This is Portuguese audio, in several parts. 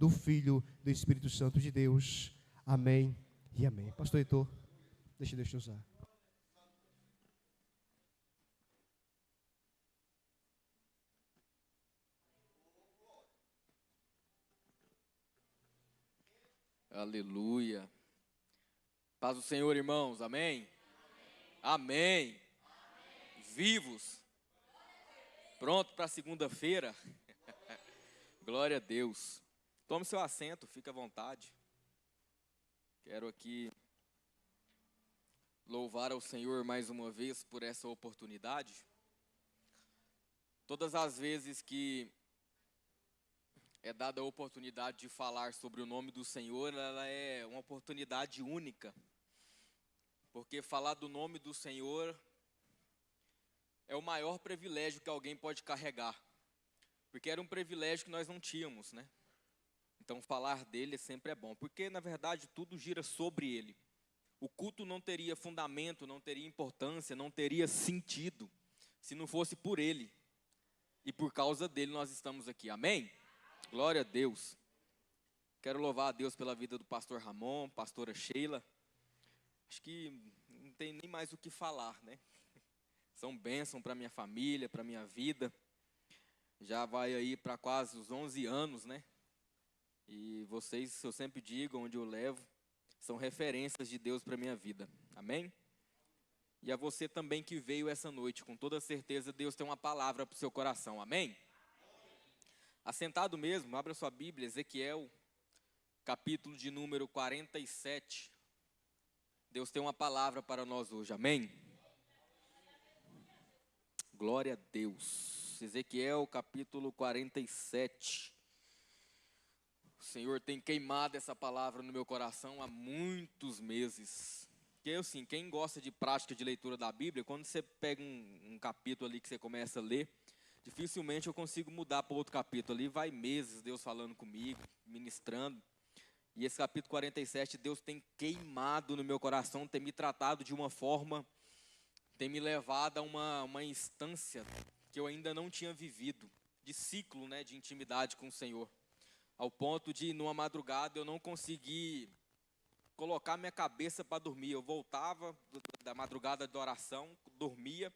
do Filho, do Espírito Santo de Deus. Amém e amém. Pastor Heitor, deixa Deus te usar. Aleluia. Paz do Senhor, irmãos. Amém? Amém. Vivos. Pronto para segunda-feira? Glória a Deus. Tome seu assento, fique à vontade. Quero aqui louvar ao Senhor mais uma vez por essa oportunidade. Todas as vezes que é dada a oportunidade de falar sobre o nome do Senhor, ela é uma oportunidade única. Porque falar do nome do Senhor é o maior privilégio que alguém pode carregar. Porque era um privilégio que nós não tínhamos, né? Então falar dele sempre é bom. Porque na verdade tudo gira sobre ele. O culto não teria fundamento, não teria importância, não teria sentido, se não fosse por ele. E por causa dele nós estamos aqui. Amém? Glória a Deus. Quero louvar a Deus pela vida do pastor Ramon, pastora Sheila. Acho que não tem nem mais o que falar, né? São bênção para minha família, para minha vida. Já vai aí para quase os 11 anos, né? E vocês, eu sempre digo, onde eu levo, são referências de Deus para minha vida. Amém? E a você também que veio essa noite, com toda certeza Deus tem uma palavra para o seu coração. Amém? Assentado mesmo, abra sua Bíblia, Ezequiel, capítulo de número 47. Deus tem uma palavra para nós hoje, amém? Glória a Deus. Ezequiel, capítulo 47. O Senhor tem queimado essa palavra no meu coração há muitos meses. Porque assim, quem gosta de prática de leitura da Bíblia, quando você pega um capítulo ali que você começa a ler, dificilmente eu consigo mudar para outro capítulo ali, vai meses Deus falando comigo, ministrando. E esse capítulo 47, Deus tem queimado no meu coração, tem me tratado de uma forma, tem me levado a uma instância que eu ainda não tinha vivido, de ciclo, né, de intimidade com o Senhor. Ao ponto de, numa madrugada, eu não conseguir colocar minha cabeça para dormir. Eu voltava da madrugada de oração, dormia,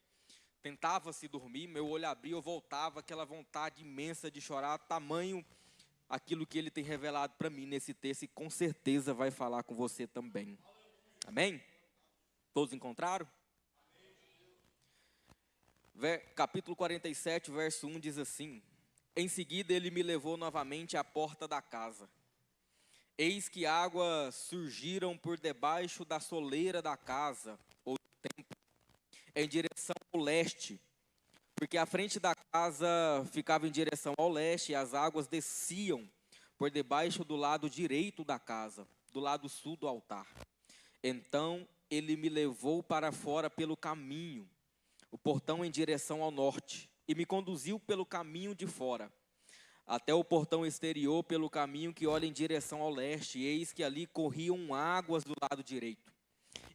tentava se dormir, meu olho abria, eu voltava, aquela vontade imensa de chorar, tamanho aquilo que ele tem revelado para mim nesse texto, e com certeza vai falar com você também. Amém? Todos encontraram? Capítulo 47, verso 1 diz assim: Em seguida ele me levou novamente à porta da casa. Eis que águas surgiram por debaixo da soleira da casa, ou do templo, em direção ao leste, porque a frente da casa ficava em direção ao leste, e as águas desciam por debaixo do lado direito da casa, do lado sul do altar. Então ele me levou para fora pelo caminho, o portão em direção ao norte, e me conduziu pelo caminho de fora, até o portão exterior pelo caminho que olha em direção ao leste, e eis que ali corriam águas do lado direito.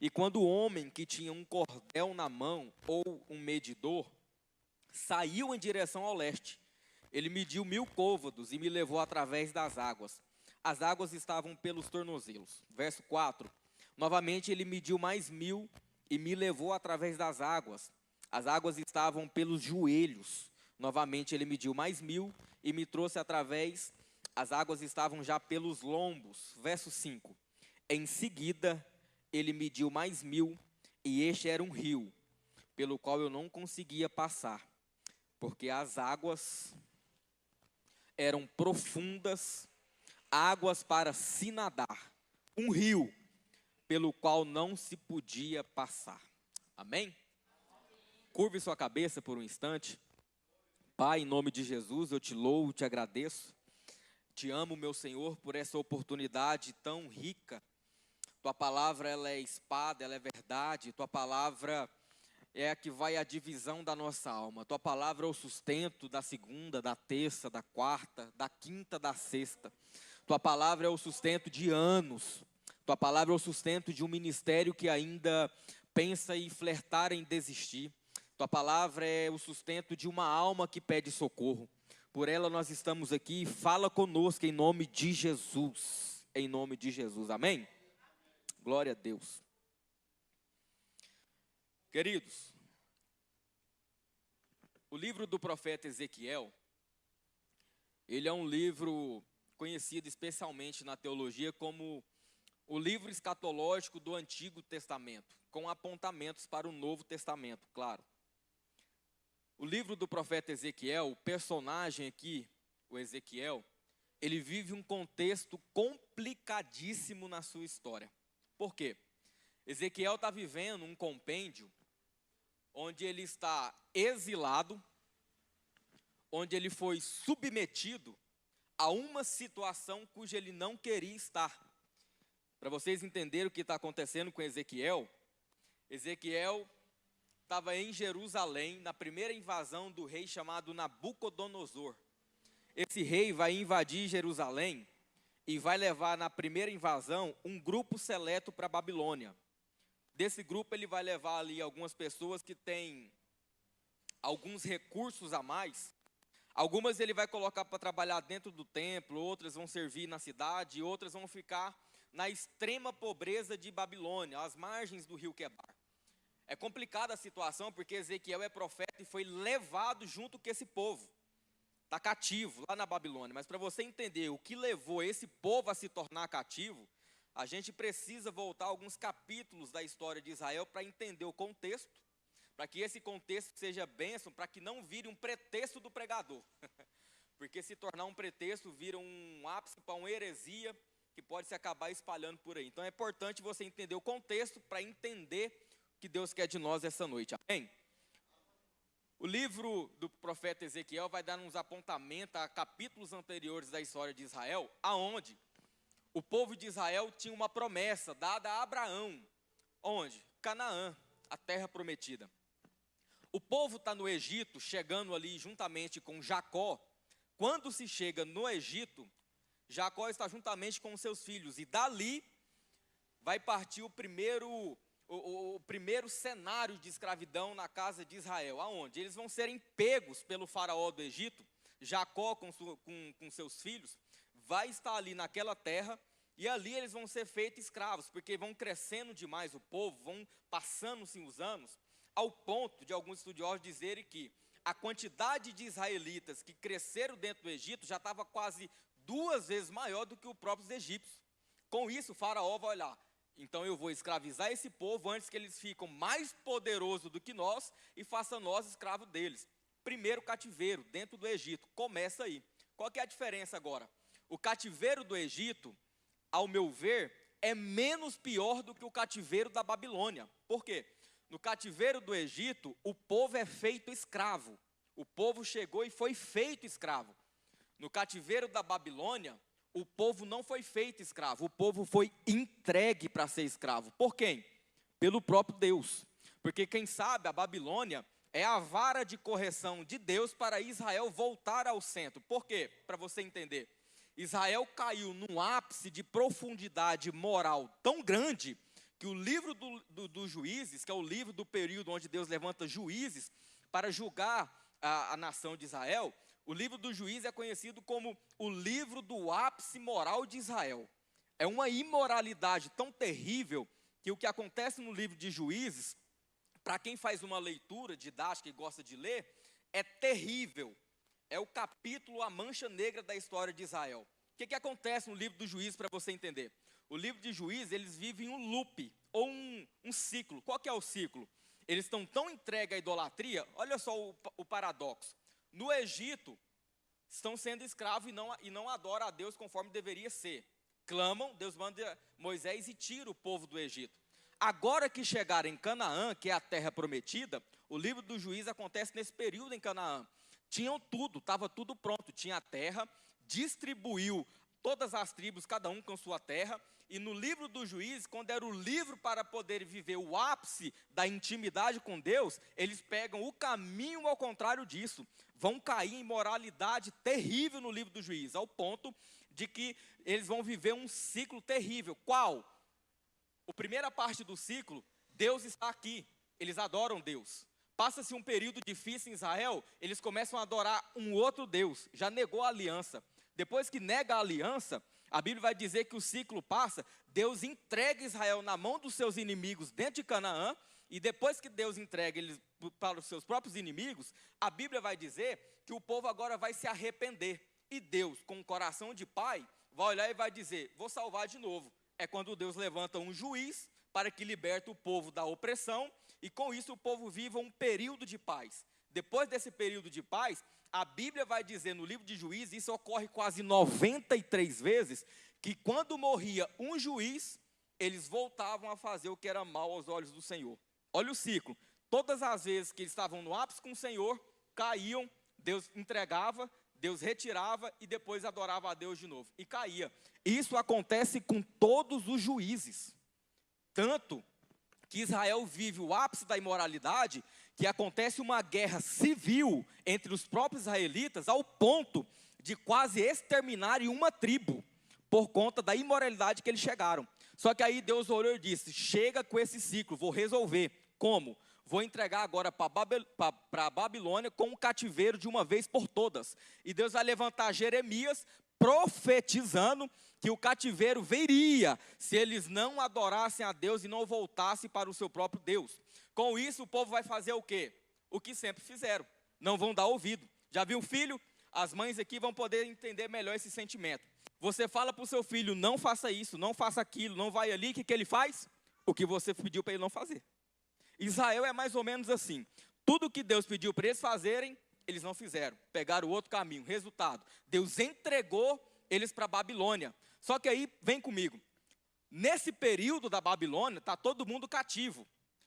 E quando o homem que tinha um cordel na mão, ou um medidor, saiu em direção ao leste, ele mediu 1000 côvados e me levou através das águas. As águas estavam pelos tornozelos. Verso 4. Novamente ele mediu mais 1000 e me levou através das águas. As águas estavam pelos joelhos. Novamente ele mediu mais 1000 e me trouxe através. As águas estavam já pelos lombos. Verso 5. Em seguida ele mediu mais 1000 e este era um rio, pelo qual eu não conseguia passar, porque as águas eram profundas, águas para se nadar, um rio pelo qual não se podia passar. Amém? Curve sua cabeça por um instante. Pai, em nome de Jesus, eu te louvo, te agradeço. Te amo, meu Senhor, por essa oportunidade tão rica. Tua palavra, ela é espada, ela é verdade. Tua palavra é a que vai à divisão da nossa alma. Tua palavra é o sustento da segunda, da terça, da quarta, da quinta, da sexta. Tua palavra é o sustento de anos. Tua palavra é o sustento de um ministério que ainda pensa em flertar em desistir. Tua palavra é o sustento de uma alma que pede socorro. Por ela nós estamos aqui. Fala conosco em nome de Jesus. Em nome de Jesus. Amém? Glória a Deus. Queridos, o livro do profeta Ezequiel, ele é um livro conhecido especialmente na teologia como o livro escatológico do Antigo Testamento, com apontamentos para o Novo Testamento, claro. O livro do profeta Ezequiel, o personagem aqui, o Ezequiel, ele vive um contexto complicadíssimo na sua história. Por quê? Ezequiel está vivendo um compêndio onde ele está exilado, onde ele foi submetido a uma situação cuja ele não queria estar. Para vocês entenderem o que está acontecendo com Ezequiel, Ezequiel estava em Jerusalém na primeira invasão do rei chamado Nabucodonosor. Esse rei vai invadir Jerusalém e vai levar na primeira invasão um grupo seleto para a Babilônia. Desse grupo ele vai levar ali algumas pessoas que têm alguns recursos a mais. Algumas ele vai colocar para trabalhar dentro do templo, outras vão servir na cidade, e outras vão ficar na extrema pobreza de Babilônia, às margens do rio Quebar. É complicada a situação porque Ezequiel é profeta e foi levado junto com esse povo. Está cativo lá na Babilônia. Mas para você entender o que levou esse povo a se tornar cativo, a gente precisa voltar a alguns capítulos da história de Israel para entender o contexto, para que esse contexto seja bênção, para que não vire um pretexto do pregador. Porque se tornar um pretexto, vira um ápice para uma heresia que pode se acabar espalhando por aí. Então é importante você entender o contexto para entender o que Deus quer de nós essa noite. Amém? O livro do profeta Ezequiel vai dar uns apontamentos a capítulos anteriores da história de Israel, aonde o povo de Israel tinha uma promessa dada a Abraão. Onde? Canaã, a terra prometida. O povo está no Egito, chegando ali juntamente com Jacó. Quando se chega no Egito, Jacó está juntamente com os seus filhos. E dali vai partir o primeiro cenário de escravidão na casa de Israel. Aonde? Eles vão serem pegos pelo faraó do Egito. Jacó com seus filhos vai estar ali naquela terra. E ali eles vão ser feitos escravos, porque vão crescendo demais o povo, vão passando-se os anos, ao ponto de alguns estudiosos dizerem que a quantidade de israelitas que cresceram dentro do Egito já estava quase 2 vezes maior do que os próprios egípcios. Com isso, o faraó vai olhar, então eu vou escravizar esse povo antes que eles fiquem mais poderosos do que nós e faça nós escravos deles. Primeiro cativeiro dentro do Egito, começa aí. Qual que é a diferença agora? O cativeiro do Egito, ao meu ver, é menos pior do que o cativeiro da Babilônia. Por quê? No cativeiro do Egito, o povo é feito escravo. O povo chegou e foi feito escravo. No cativeiro da Babilônia, o povo não foi feito escravo. O povo foi entregue para ser escravo. Por quem? Pelo próprio Deus. Porque quem sabe a Babilônia é a vara de correção de Deus para Israel voltar ao centro. Por quê? Para você entender. Israel caiu num ápice de profundidade moral tão grande que o livro dos Juízes, que é o livro do período onde Deus levanta juízes para julgar a nação de Israel, o livro dos Juízes é conhecido como o livro do ápice moral de Israel. É uma imoralidade tão terrível que o que acontece no livro de Juízes, para quem faz uma leitura didática e gosta de ler, é terrível. É o capítulo, a mancha negra da história de Israel. O que acontece no livro dos Juízes para você entender? O livro de Juízes, eles vivem um loop, ou um ciclo. Qual que é o ciclo? Eles estão tão entregues à idolatria, olha só o paradoxo. No Egito, estão sendo escravos e não adoram a Deus conforme deveria ser. Clamam, Deus manda Moisés e tira o povo do Egito. Agora que chegaram em Canaã, que é a terra prometida, o livro dos Juízes acontece nesse período em Canaã. Tinham tudo, estava tudo pronto, tinha a terra, distribuiu todas as tribos, cada um com sua terra, e no livro dos Juízes, quando era o livro para poder viver o ápice da intimidade com Deus, eles pegam o caminho ao contrário disso, vão cair em moralidade terrível no livro dos Juízes, ao ponto de que eles vão viver um ciclo terrível. Qual? A primeira parte do ciclo, Deus está aqui, eles adoram Deus. Passa-se um período difícil em Israel, eles começam a adorar um outro Deus, já negou a aliança. Depois que nega a aliança, a Bíblia vai dizer que o ciclo passa, Deus entrega Israel na mão dos seus inimigos dentro de Canaã, e depois que Deus entrega eles para os seus próprios inimigos, a Bíblia vai dizer que o povo agora vai se arrepender. E Deus, com um coração de pai, vai olhar e vai dizer, vou salvar de novo. É quando Deus levanta um juiz para que liberte o povo da opressão, e com isso o povo viva um período de paz. Depois desse período de paz, a Bíblia vai dizer no livro de Juízes, isso ocorre quase 93 vezes, que quando morria um juiz, eles voltavam a fazer o que era mal aos olhos do Senhor. Olha o ciclo, todas as vezes que eles estavam no ápice com o Senhor, caíam, Deus entregava, Deus retirava e depois adorava a Deus de novo, e caía. Isso acontece com todos os juízes, tanto que Israel vive o ápice da imoralidade, que acontece uma guerra civil entre os próprios israelitas, ao ponto de quase exterminarem uma tribo, por conta da imoralidade que eles chegaram. Só que aí Deus olhou e disse, chega com esse ciclo, vou resolver. Como? Vou entregar agora para a Babilônia com um cativeiro de uma vez por todas. E Deus vai levantar Jeremias, profetizando que o cativeiro viria se eles não adorassem a Deus e não voltassem para o seu próprio Deus. Com isso o povo vai fazer o quê? O que sempre fizeram, não vão dar ouvido. Já viu, filho? As mães aqui vão poder entender melhor esse sentimento. Você fala para o seu filho, não faça isso, não faça aquilo, não vai ali, o que ele faz? O que você pediu para ele não fazer. Israel é mais ou menos assim, tudo que Deus pediu para eles fazerem, eles não fizeram, pegaram o outro caminho. Resultado, Deus entregou eles para a Babilônia. Só que aí, vem comigo, nesse período da Babilônia, está todo mundo cativo.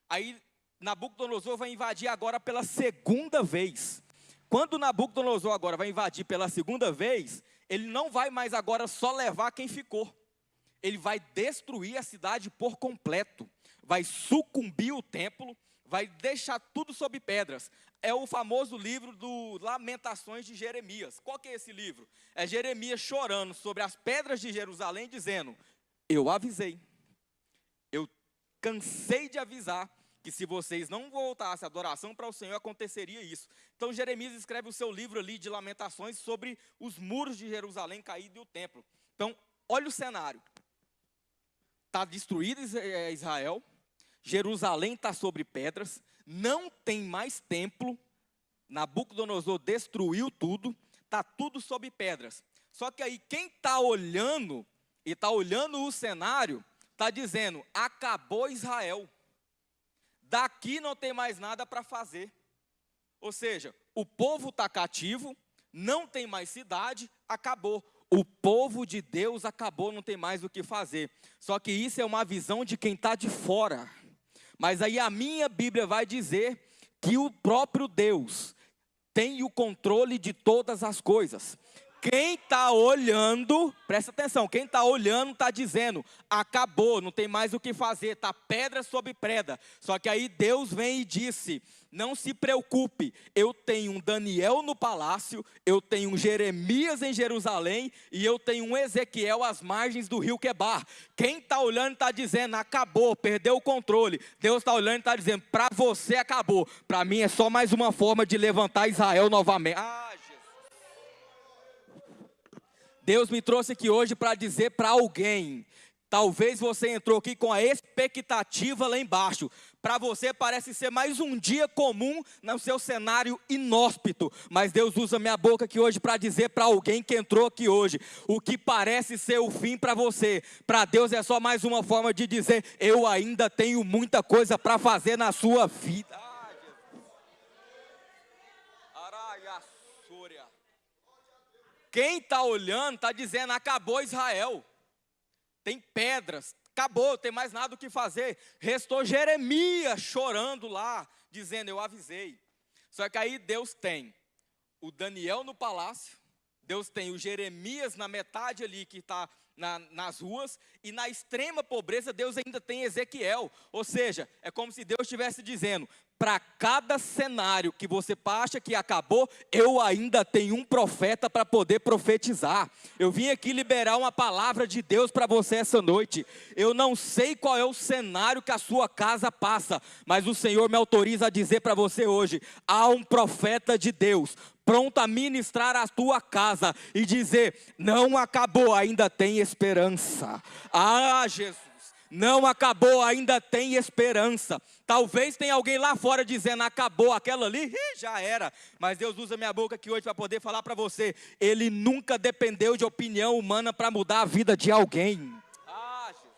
Aí Nabucodonosor vai invadir agora pela segunda vez. Quando Nabucodonosor agora vai invadir pela segunda vez, ele não vai mais agora só levar quem ficou. Ele vai destruir a cidade por completo, vai sucumbir o templo, vai deixar tudo sob pedras. É o famoso livro do Lamentações de Jeremias. Qual que é esse livro? É Jeremias chorando sobre as pedras de Jerusalém, dizendo, eu avisei, eu cansei de avisar, que se vocês não voltassem a adoração para o Senhor, aconteceria isso. Então Jeremias escreve o seu livro ali de lamentações sobre os muros de Jerusalém caídos e o templo. Então, olha o cenário. Está destruído Israel, Jerusalém está sobre pedras, não tem mais templo, Nabucodonosor destruiu tudo, está tudo sobre pedras. Só que aí quem está olhando, e está olhando o cenário, está dizendo, acabou Israel. Daqui não tem mais nada para fazer. Ou seja, o povo está cativo, não tem mais cidade, acabou. O povo de Deus acabou, não tem mais o que fazer. Só que isso é uma visão de quem está de fora. Mas aí a minha Bíblia vai dizer que o próprio Deus tem o controle de todas as coisas. Quem está olhando, presta atenção, quem está olhando está dizendo, acabou, não tem mais o que fazer, está pedra sobre pedra. Só que aí Deus vem e disse, não se preocupe, eu tenho um Daniel no palácio, eu tenho um Jeremias em Jerusalém, e eu tenho um Ezequiel às margens do rio Quebar. Quem está olhando está dizendo, acabou, perdeu o controle. Deus está olhando e está dizendo, para você acabou, para mim é só mais uma forma de levantar Israel novamente. Deus me trouxe aqui hoje para dizer para alguém, talvez você entrou aqui com a expectativa lá embaixo, para você parece ser mais um dia comum no seu cenário inóspito, mas Deus usa minha boca aqui hoje para dizer para alguém que entrou aqui hoje, o que parece ser o fim para você, para Deus é só mais uma forma de dizer, eu ainda tenho muita coisa para fazer na sua vida. Quem está olhando está dizendo, acabou Israel, tem pedras, acabou, não tem mais nada o que fazer. Restou Jeremias chorando lá, dizendo, eu avisei. Só que aí Deus tem o Daniel no palácio, Deus tem o Jeremias na metade ali que está nas ruas, e na extrema pobreza Deus ainda tem Ezequiel. Ou seja, é como se Deus estivesse dizendo, para cada cenário que você acha que acabou, eu ainda tenho um profeta para poder profetizar. Eu vim aqui liberar uma palavra de Deus para você essa noite. Eu não sei qual é o cenário que a sua casa passa, mas o Senhor me autoriza a dizer para você hoje: há um profeta de Deus pronto a ministrar a tua casa e dizer: não acabou, ainda tem esperança. Ah, Jesus! Não acabou, ainda tem esperança. Talvez tenha alguém lá fora dizendo: acabou, aquela ali, já era. Mas Deus usa minha boca aqui hoje para poder falar para você: Ele nunca dependeu de opinião humana para mudar a vida de alguém. Ah, Jesus.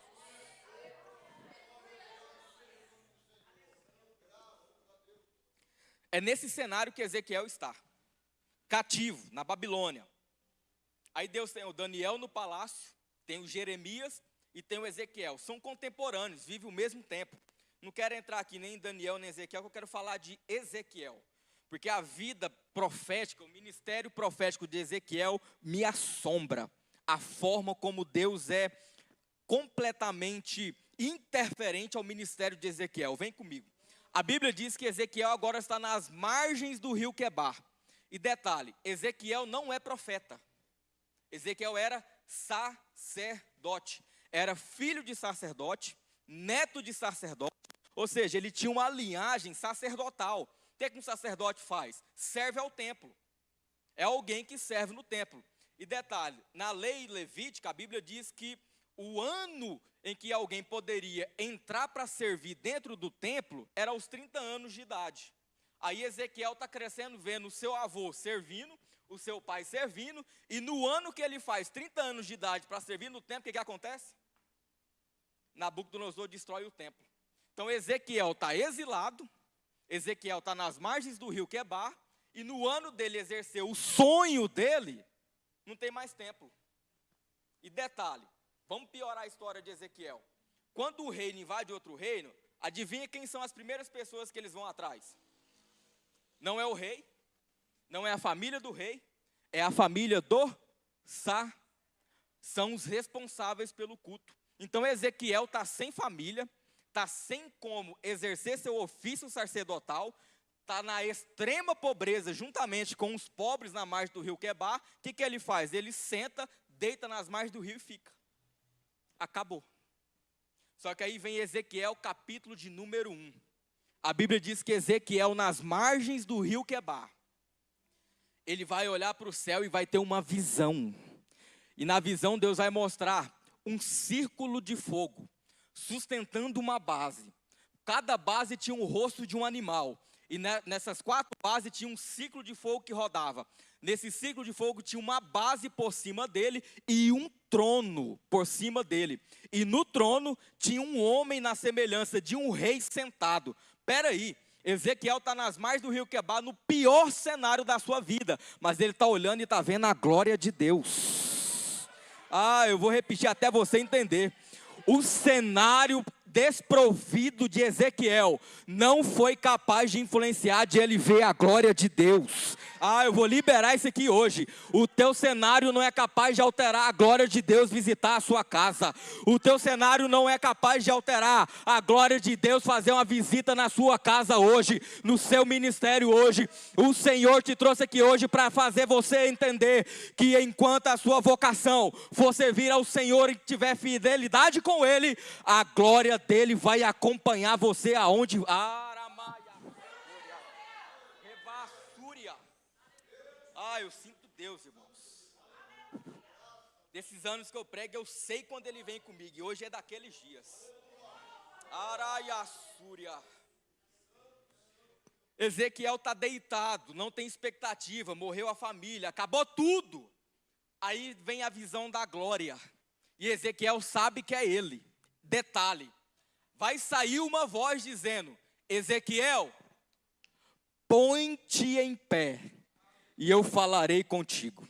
É nesse cenário que Ezequiel está, cativo, na Babilônia. Aí Deus tem o Daniel no palácio, tem o Jeremias e tem o Ezequiel. São contemporâneos, vivem o mesmo tempo. Não quero entrar aqui nem em Daniel nem em Ezequiel, eu quero falar de Ezequiel. Porque a vida profética, o ministério profético de Ezequiel me assombra. A forma como Deus é completamente interferente ao ministério de Ezequiel. Vem comigo. A Bíblia diz que Ezequiel agora está nas margens do rio Quebar. E detalhe, Ezequiel não é profeta. Ezequiel era sacerdote. Era filho de sacerdote, neto de sacerdote, ou seja, ele tinha uma linhagem sacerdotal. O que é que um sacerdote faz? Serve ao templo. É alguém que serve no templo. E detalhe, na lei levítica, a Bíblia diz que o ano em que alguém poderia entrar para servir dentro do templo era aos 30 anos de idade. Aí Ezequiel está crescendo, vendo o seu avô servindo, o seu pai servindo, e no ano que ele faz 30 anos de idade para servir no templo, o que acontece? Nabucodonosor destrói o templo. Então Ezequiel está exilado, Ezequiel está nas margens do rio Quebar, e no ano dele exercer o sonho dele, não tem mais templo. E detalhe, vamos piorar a história de Ezequiel. Quando o reino invade outro reino, adivinha quem são as primeiras pessoas que eles vão atrás? Não é o rei, não é a família do rei, é a família do são os responsáveis pelo culto. Então Ezequiel está sem família, está sem como exercer seu ofício sacerdotal, está na extrema pobreza juntamente com os pobres na margem do rio Quebar. O que ele faz? Ele senta, deita nas margens do rio e fica. Acabou. Só que aí vem Ezequiel, capítulo de número 1. A Bíblia diz que Ezequiel, nas margens do rio Quebar, ele vai olhar para o céu e vai ter uma visão. E na visão Deus vai mostrar um círculo de fogo, sustentando uma base. Cada base tinha o rosto de um animal. E nessas 4 bases tinha um ciclo de fogo que rodava. Nesse ciclo de fogo tinha uma base por cima dele e um trono por cima dele. E no trono tinha um homem na semelhança de um rei sentado. Espera aí, Ezequiel está nas margens do rio Quebar, no pior cenário da sua vida. Mas ele está olhando e está vendo a glória de Deus. Ah, eu vou repetir até você entender. O cenário desprovido de Ezequiel não foi capaz de influenciar de ele ver a glória de Deus. Ah, eu vou liberar isso aqui hoje. O teu cenário não é capaz de alterar a glória de Deus visitar a sua casa. O teu cenário não é capaz de alterar a glória de Deus fazer uma visita na sua casa hoje, no seu ministério hoje. O Senhor te trouxe aqui hoje para fazer você entender que enquanto a sua vocação for servir ao Senhor e tiver fidelidade com Ele, a glória dele vai acompanhar você aonde. Ah, eu sinto Deus, irmãos. Desses anos que eu prego, eu sei quando ele vem comigo. E hoje é daqueles dias. Araiaçúria. Ezequiel está deitado, não tem expectativa, morreu a família, acabou tudo. Aí vem a visão da glória. E Ezequiel sabe que é ele. Detalhe, vai sair uma voz dizendo: Ezequiel, põe-te em pé e eu falarei contigo.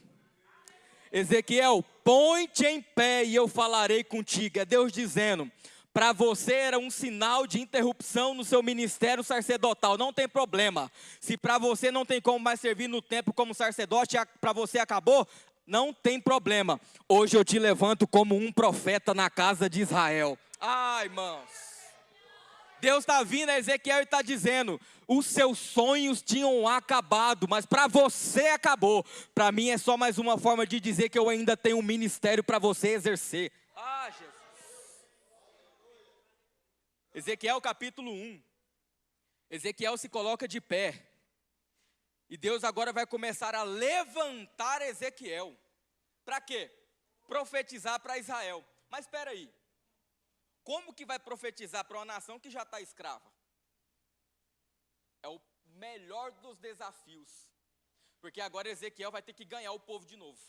Ezequiel, põe-te em pé e eu falarei contigo. É Deus dizendo, para você era um sinal de interrupção no seu ministério sacerdotal, não tem problema. Se para você não tem como mais servir no templo como sacerdote, para você acabou, não tem problema. Hoje eu te levanto como um profeta na casa de Israel. Ai, irmãos. Deus está vindo a Ezequiel e está dizendo: os seus sonhos tinham acabado, mas para você acabou. Para mim é só mais uma forma de dizer que eu ainda tenho um ministério para você exercer. Ah, Jesus. Ezequiel capítulo 1. Ezequiel se coloca de pé. E Deus agora vai começar a levantar Ezequiel. Para quê? Profetizar para Israel. Mas espera aí. Como que vai profetizar para uma nação que já está escrava? É o melhor dos desafios. Porque agora Ezequiel vai ter que ganhar o povo de novo.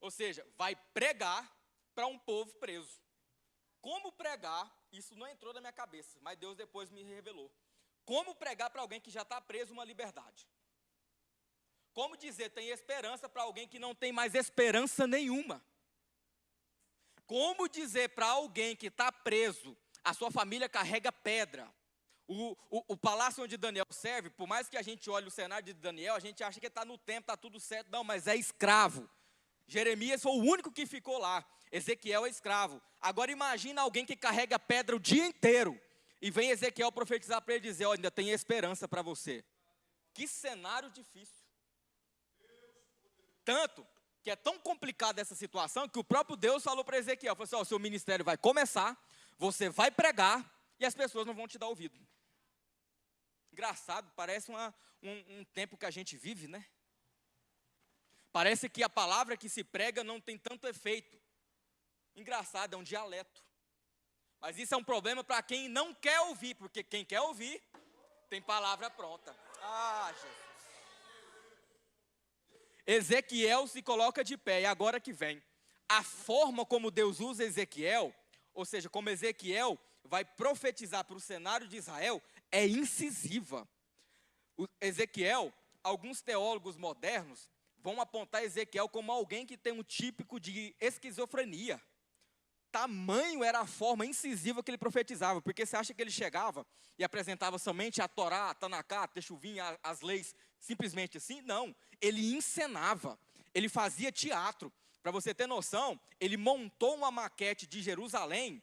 Ou seja, vai pregar para um povo preso. Como pregar? Isso não entrou na minha cabeça, mas Deus depois me revelou. Como pregar para alguém que já está preso uma liberdade? Como dizer tem esperança para alguém que não tem mais esperança nenhuma? Como dizer para alguém que está preso, a sua família carrega pedra? O palácio onde Daniel serve, por mais que a gente olhe o cenário de Daniel, a gente acha que está no templo, está tudo certo. Não, mas é escravo. Jeremias foi o único que ficou lá. Ezequiel é escravo. Agora imagina alguém que carrega pedra o dia inteiro. E vem Ezequiel profetizar para ele dizer: olha, ainda tem esperança para você. Que cenário difícil. Tanto que é tão complicada essa situação que o próprio Deus falou para Ezequiel: falou assim, ó, o seu ministério vai começar, você vai pregar e as pessoas não vão te dar ouvido. Engraçado, parece um tempo que a gente vive, né? Parece que a palavra que se prega não tem tanto efeito. Engraçado, é um dialeto. Mas isso é um problema para quem não quer ouvir, porque quem quer ouvir, tem palavra pronta. Ah, Jesus. Ezequiel se coloca de pé, e agora que vem. A forma como Deus usa Ezequiel, ou seja, como Ezequiel vai profetizar para o cenário de Israel, é incisiva. Ezequiel, alguns teólogos modernos vão apontar Ezequiel como alguém que tem um típico de esquizofrenia. Tamanho era a forma incisiva que ele profetizava, porque você acha que ele chegava e apresentava somente a Torá, a Tanaká, a Techuvim, as leis, simplesmente assim? Não, ele encenava, ele fazia teatro. Para você ter noção, ele montou uma maquete de Jerusalém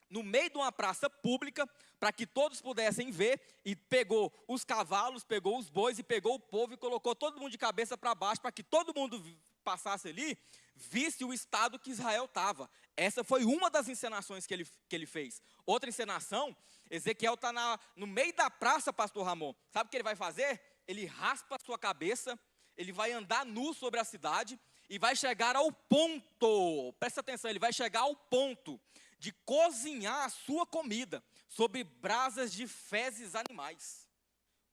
no meio de uma praça pública, para que todos pudessem ver, e pegou os cavalos, pegou os bois, e pegou o povo, e colocou todo mundo de cabeça para baixo, para que todo mundo passasse ali, visse o estado que Israel estava. Essa foi uma das encenações que ele fez. Outra encenação, Ezequiel está no meio da praça, pastor Ramon. Sabe o que ele vai fazer? Ele raspa a sua cabeça, ele vai andar nu sobre a cidade, e vai chegar ao ponto, presta atenção, ele vai chegar ao ponto de cozinhar a sua comida sobre brasas de fezes animais,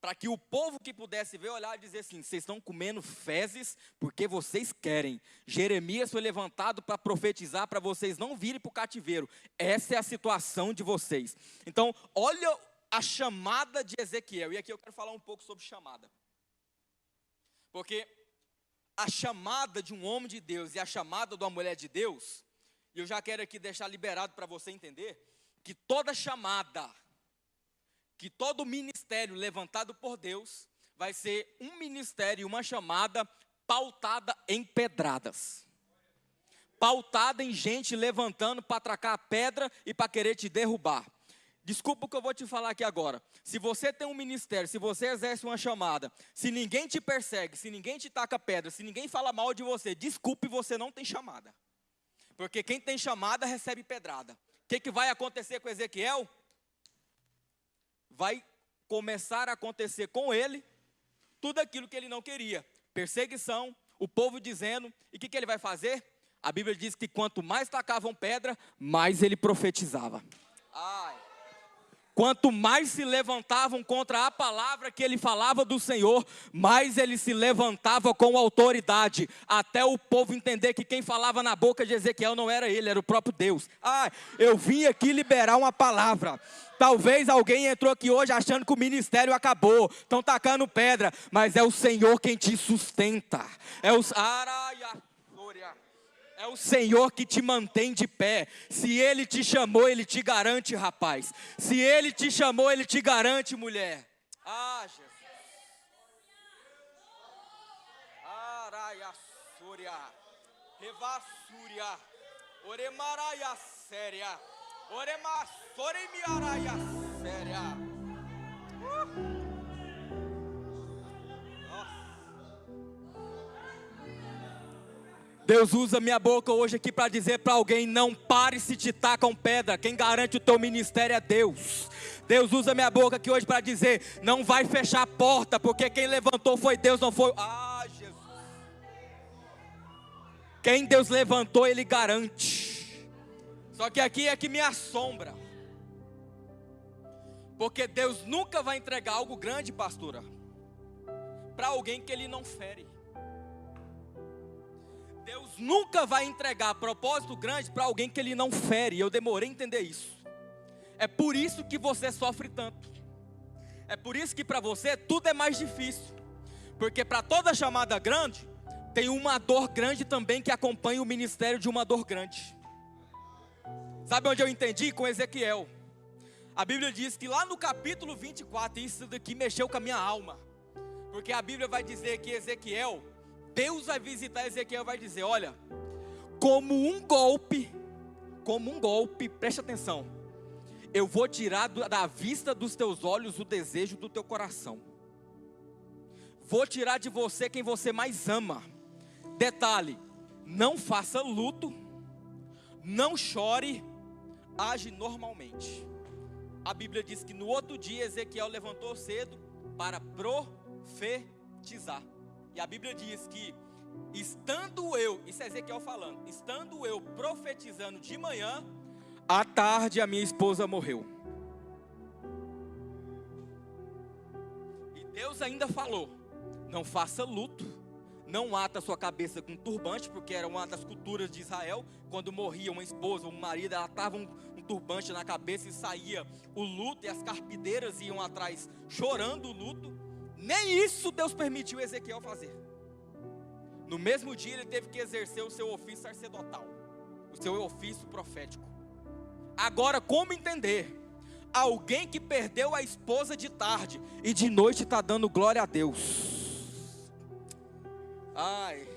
para que o povo que pudesse ver, olhar e dizer assim, vocês estão comendo fezes porque vocês querem. Jeremias foi levantado para profetizar para vocês não virem para o cativeiro. Essa é a situação de vocês. Então, olha a chamada de Ezequiel, e aqui eu quero falar um pouco sobre chamada, porque a chamada de um homem de Deus e a chamada de uma mulher de Deus, e eu já quero aqui deixar liberado para você entender, que toda chamada, que todo ministério levantado por Deus, vai ser um ministério, uma chamada pautada em pedradas. Pautada em gente levantando para atracar a pedra e para querer te derrubar. Desculpa o que eu vou te falar aqui agora. Se você tem um ministério, se você exerce uma chamada, se ninguém te persegue, se ninguém te taca pedra, se ninguém fala mal de você, desculpe, você não tem chamada. Porque quem tem chamada recebe pedrada. O que vai acontecer com Ezequiel? Vai começar a acontecer com ele tudo aquilo que ele não queria. Perseguição, o povo dizendo, e o que ele vai fazer? A Bíblia diz que quanto mais tacavam pedra, mais ele profetizava. Ai. Quanto mais se levantavam contra a palavra que ele falava do Senhor, mais ele se levantava com autoridade, até o povo entender que quem falava na boca de Ezequiel não era ele, era o próprio Deus. Eu vim aqui liberar uma palavra. Talvez alguém entrou aqui hoje achando que o ministério acabou, estão tacando pedra, mas é o Senhor quem te sustenta. É o Senhor que te mantém de pé. Se Ele te chamou, Ele te garante, rapaz. Se Ele te chamou, Ele te garante, mulher. Jesus. Araiassúria. Revassúria. Oremaraia séria. Oremassore miaraia miséria. Deus usa minha boca hoje aqui para dizer para alguém: não pare se te tacam pedra. Quem garante o teu ministério é Deus. Deus usa minha boca aqui hoje para dizer: não vai fechar a porta, porque quem levantou foi Deus, não foi... Ah, Jesus. Quem Deus levantou, Ele garante. Só que aqui é que me assombra, porque Deus nunca vai entregar algo grande, pastora, para alguém que Ele não fere. Deus nunca vai entregar propósito grande para alguém que Ele não fere. Eu demorei a entender isso. É por isso que você sofre tanto. É por isso que para você tudo é mais difícil. Porque para toda chamada grande, tem uma dor grande também que acompanha o ministério de uma dor grande. Sabe onde eu entendi? Com Ezequiel. A Bíblia diz que lá no capítulo 24, isso daqui mexeu com a minha alma. Porque a Bíblia vai dizer que Ezequiel... Deus vai visitar Ezequiel e vai dizer: olha, como um golpe, preste atenção, eu vou tirar da vista dos teus olhos o desejo do teu coração. Vou tirar de você quem você mais ama. Detalhe, não faça luto, não chore, age normalmente. A Bíblia diz que no outro dia Ezequiel levantou cedo para profetizar. E a Bíblia diz que, estando eu, isso é Ezequiel falando, estando eu profetizando de manhã, à tarde a minha esposa morreu. E Deus ainda falou: não faça luto, não ata sua cabeça com turbante, porque era uma das culturas de Israel. Quando morria uma esposa, um marido, ela atava um turbante na cabeça e saía o luto, e as carpideiras iam atrás chorando o luto. Nem isso Deus permitiu Ezequiel fazer. No mesmo dia ele teve que exercer o seu ofício sacerdotal, o seu ofício profético. Agora, como entender alguém que perdeu a esposa de tarde e de noite está dando glória a Deus? Ai...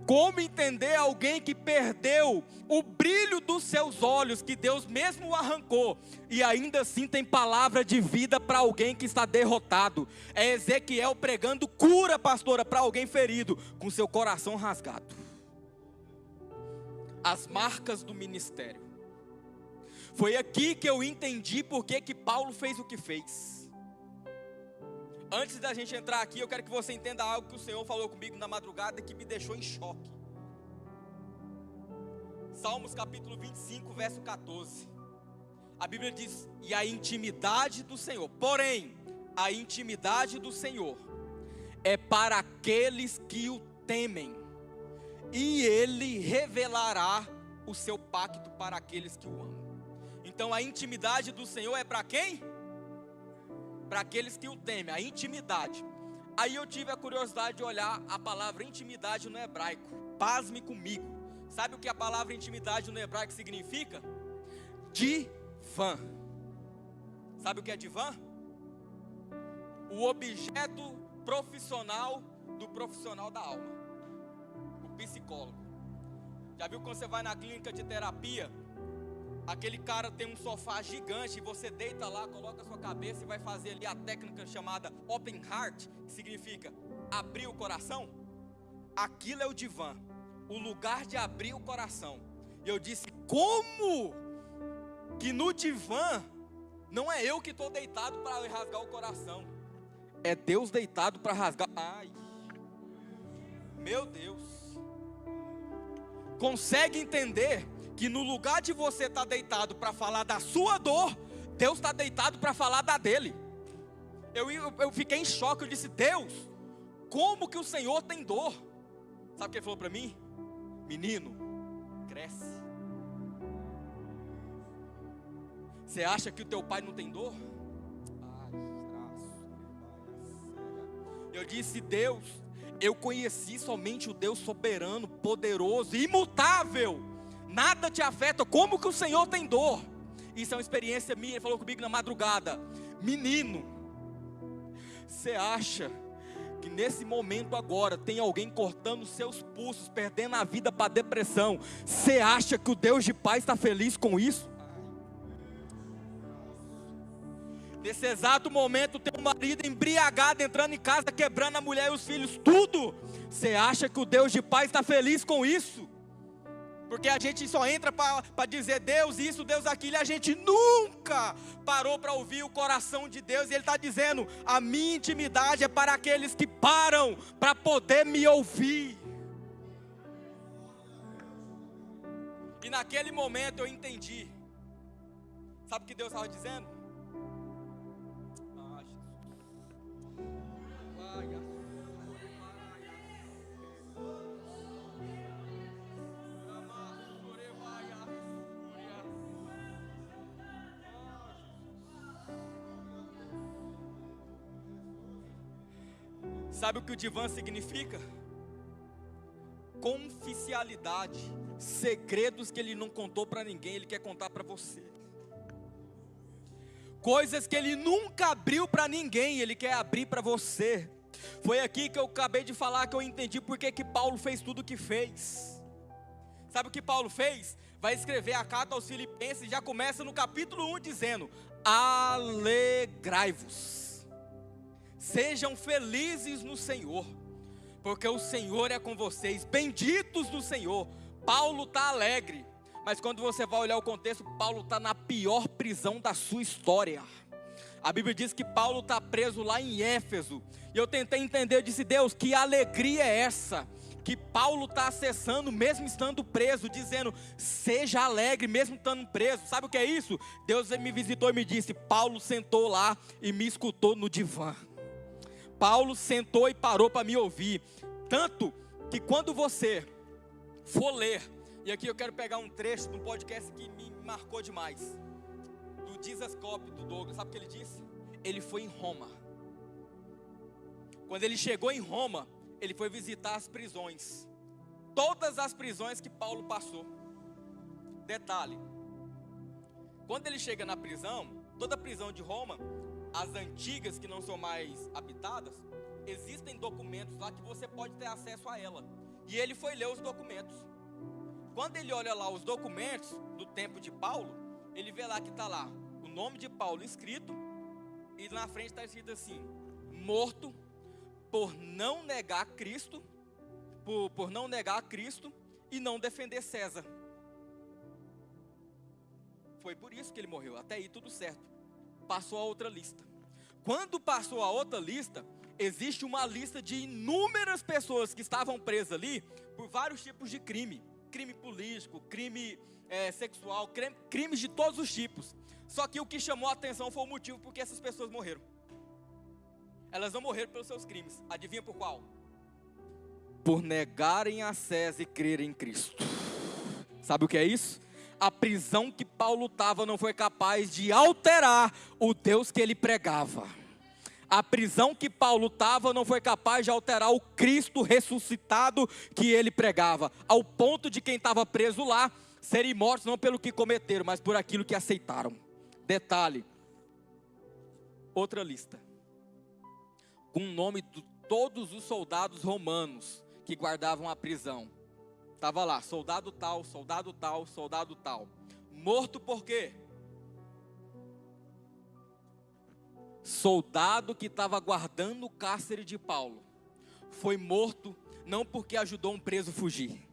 Como entender alguém que perdeu o brilho dos seus olhos, que Deus mesmo o arrancou, e ainda assim tem palavra de vida para alguém que está derrotado? É Ezequiel pregando cura, pastora, para alguém ferido, com seu coração rasgado. As marcas do ministério. Foi aqui que eu entendi por que Paulo fez o que fez. Antes da gente entrar aqui, eu quero que você entenda algo que o Senhor falou comigo na madrugada que me deixou em choque. Salmos capítulo 25, verso 14. A Bíblia diz: e a intimidade do Senhor, porém, a intimidade do Senhor é para aqueles que o temem, e Ele revelará o seu pacto para aqueles que o amam. Então a intimidade do Senhor é para quem? Para aqueles que o temem, a intimidade. Aí eu tive a curiosidade de olhar a palavra intimidade no hebraico. Pasme comigo. Sabe o que a palavra intimidade no hebraico significa? Divã. Sabe o que é divã? O objeto profissional do profissional da alma, o psicólogo. Já viu quando você vai na clínica de terapia? Aquele cara tem um sofá gigante e você deita lá, coloca a sua cabeça e vai fazer ali a técnica chamada Open Heart, que significa abrir o coração. Aquilo é o divã, o lugar de abrir o coração. E eu disse: como que no divã não é eu que estou deitado para rasgar o coração, é Deus deitado para rasgar. Ai, meu Deus. Consegue entender que no lugar de você estar deitado para falar da sua dor, Deus está deitado para falar da dele? Eu fiquei em choque. Eu disse: Deus, como que o Senhor tem dor? Sabe o que ele falou para mim? Menino, cresce. Você acha que o teu pai não tem dor? Eu disse: Deus, eu conheci somente o Deus soberano, poderoso, imutável. Nada te afeta. Como que o Senhor tem dor? Isso é uma experiência minha. Ele falou comigo na madrugada: menino, você acha que nesse momento agora tem alguém cortando seus pulsos, perdendo a vida para depressão? Você acha que o Deus de paz está feliz com isso? Nesse exato momento tem um marido embriagado entrando em casa, quebrando a mulher e os filhos, tudo. Você acha que o Deus de paz está feliz com isso? Porque a gente só entra para dizer Deus isso, Deus aquilo, e a gente nunca parou para ouvir o coração de Deus. E Ele está dizendo, a minha intimidade é para aqueles que param para poder me ouvir. E naquele momento eu entendi. Sabe o que Deus estava dizendo? Sabe o que o divã significa? Confidencialidade, segredos que ele não contou para ninguém, ele quer contar para você. Coisas que ele nunca abriu para ninguém, ele quer abrir para você. Foi aqui que eu acabei de falar que eu entendi porque que Paulo fez tudo o que fez. Sabe o que Paulo fez? Vai escrever a carta aos Filipenses, já começa no capítulo 1 dizendo: alegrai-vos. Sejam felizes no Senhor, porque o Senhor é com vocês, benditos do Senhor. Paulo está alegre, mas quando você vai olhar o contexto, Paulo está na pior prisão da sua história. A Bíblia diz que Paulo está preso lá em Éfeso, e eu tentei entender, eu disse, Deus, que alegria é essa? Que Paulo está acessando, mesmo estando preso, dizendo, seja alegre, mesmo estando preso. Sabe o que é isso? Deus me visitou e me disse, Paulo sentou lá e me escutou no divã. Paulo sentou e parou para me ouvir. Tanto que quando você for ler, e aqui eu quero pegar um trecho de um podcast que me marcou demais, do Jesus Cop, do Douglas. Sabe o que ele disse? Ele foi em Roma. Quando ele chegou em Roma, ele foi visitar as prisões. Todas as prisões que Paulo passou. Detalhe, quando ele chega na prisão, toda prisão de Roma, as antigas que não são mais habitadas, existem documentos lá que você pode ter acesso a ela. E ele foi ler os documentos. Quando ele olha lá os documentos do tempo de Paulo, ele vê lá que está lá o nome de Paulo escrito, e na frente está escrito assim, morto por não negar Cristo, por não negar Cristo e não defender César. Foi por isso que ele morreu, até aí tudo certo. Passou a outra lista. Quando passou a outra lista, existe uma lista de inúmeras pessoas que estavam presas ali por vários tipos de crime. Crime político, crime sexual, crimes de todos os tipos. Só que o que chamou a atenção foi o motivo por que essas pessoas morreram. Elas não morreram pelos seus crimes. Adivinha por qual? Por negarem a César e crerem em Cristo. Sabe o que é isso? A prisão que Paulo estava não foi capaz de alterar o Deus que ele pregava. A prisão que Paulo estava não foi capaz de alterar o Cristo ressuscitado que ele pregava. Ao ponto de quem estava preso lá serem mortos não pelo que cometeram, mas por aquilo que aceitaram. Detalhe, outra lista, com o nome de todos os soldados romanos que guardavam a prisão. Estava lá, soldado tal, soldado tal, soldado tal. Morto por quê? Soldado que estava guardando o cárcere de Paulo. Foi morto não porque ajudou um preso a fugir.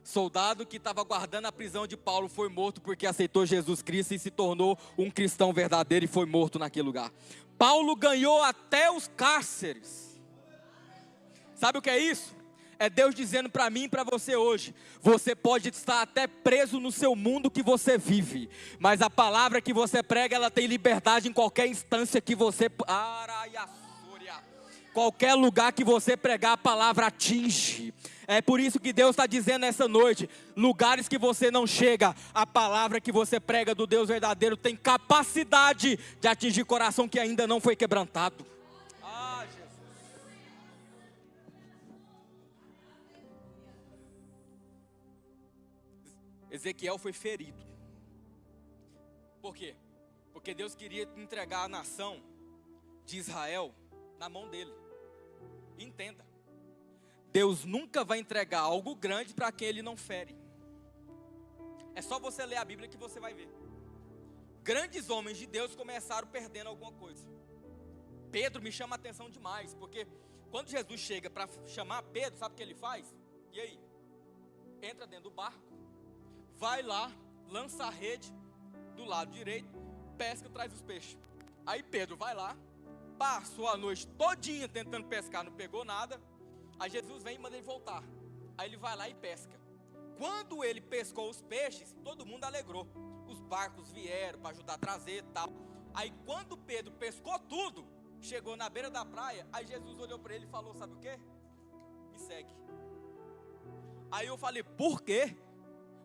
Soldado que estava guardando a prisão de Paulo foi morto porque aceitou Jesus Cristo e se tornou um cristão verdadeiro e foi morto naquele lugar. Paulo ganhou até os cárceres. Sabe o que é isso? É Deus dizendo para mim e para você hoje, você pode estar até preso no seu mundo que você vive, mas a palavra que você prega, ela tem liberdade em qualquer instância que você... Qualquer lugar que você pregar, a palavra atinge. É por isso que Deus está dizendo essa noite, lugares que você não chega, a palavra que você prega do Deus verdadeiro tem capacidade de atingir coração que ainda não foi quebrantado. Ezequiel foi ferido. Por quê? Porque Deus queria entregar a nação de Israel na mão dele. Entenda, Deus nunca vai entregar algo grande para quem ele não fere. É só você ler a Bíblia que você vai ver. grandes homens de Deus começaram perdendo alguma coisa. Pedro me chama a atenção demais, porque quando Jesus chega para chamar Pedro, sabe o que ele faz? E aí? Entra dentro do barco, vai lá, lança a rede do lado direito, pesca, traz os peixes. Aí Pedro vai lá, passou a noite todinha tentando pescar, não pegou nada. Aí Jesus vem e manda ele voltar. Aí ele vai lá e pesca. Quando ele pescou os peixes, todo mundo alegrou. Os barcos vieram para ajudar a trazer e tal. Aí quando Pedro pescou tudo, chegou na beira da praia, aí Jesus olhou para ele e falou, sabe o quê? Me segue. Aí eu falei, por quê?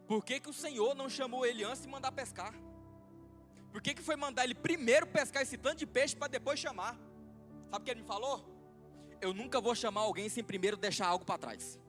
Por que o Senhor não chamou ele antes de mandar pescar? Por que foi mandar ele primeiro pescar esse tanto de peixe para depois chamar? Sabe o que ele me falou? Eu nunca vou chamar alguém sem primeiro deixar algo para trás.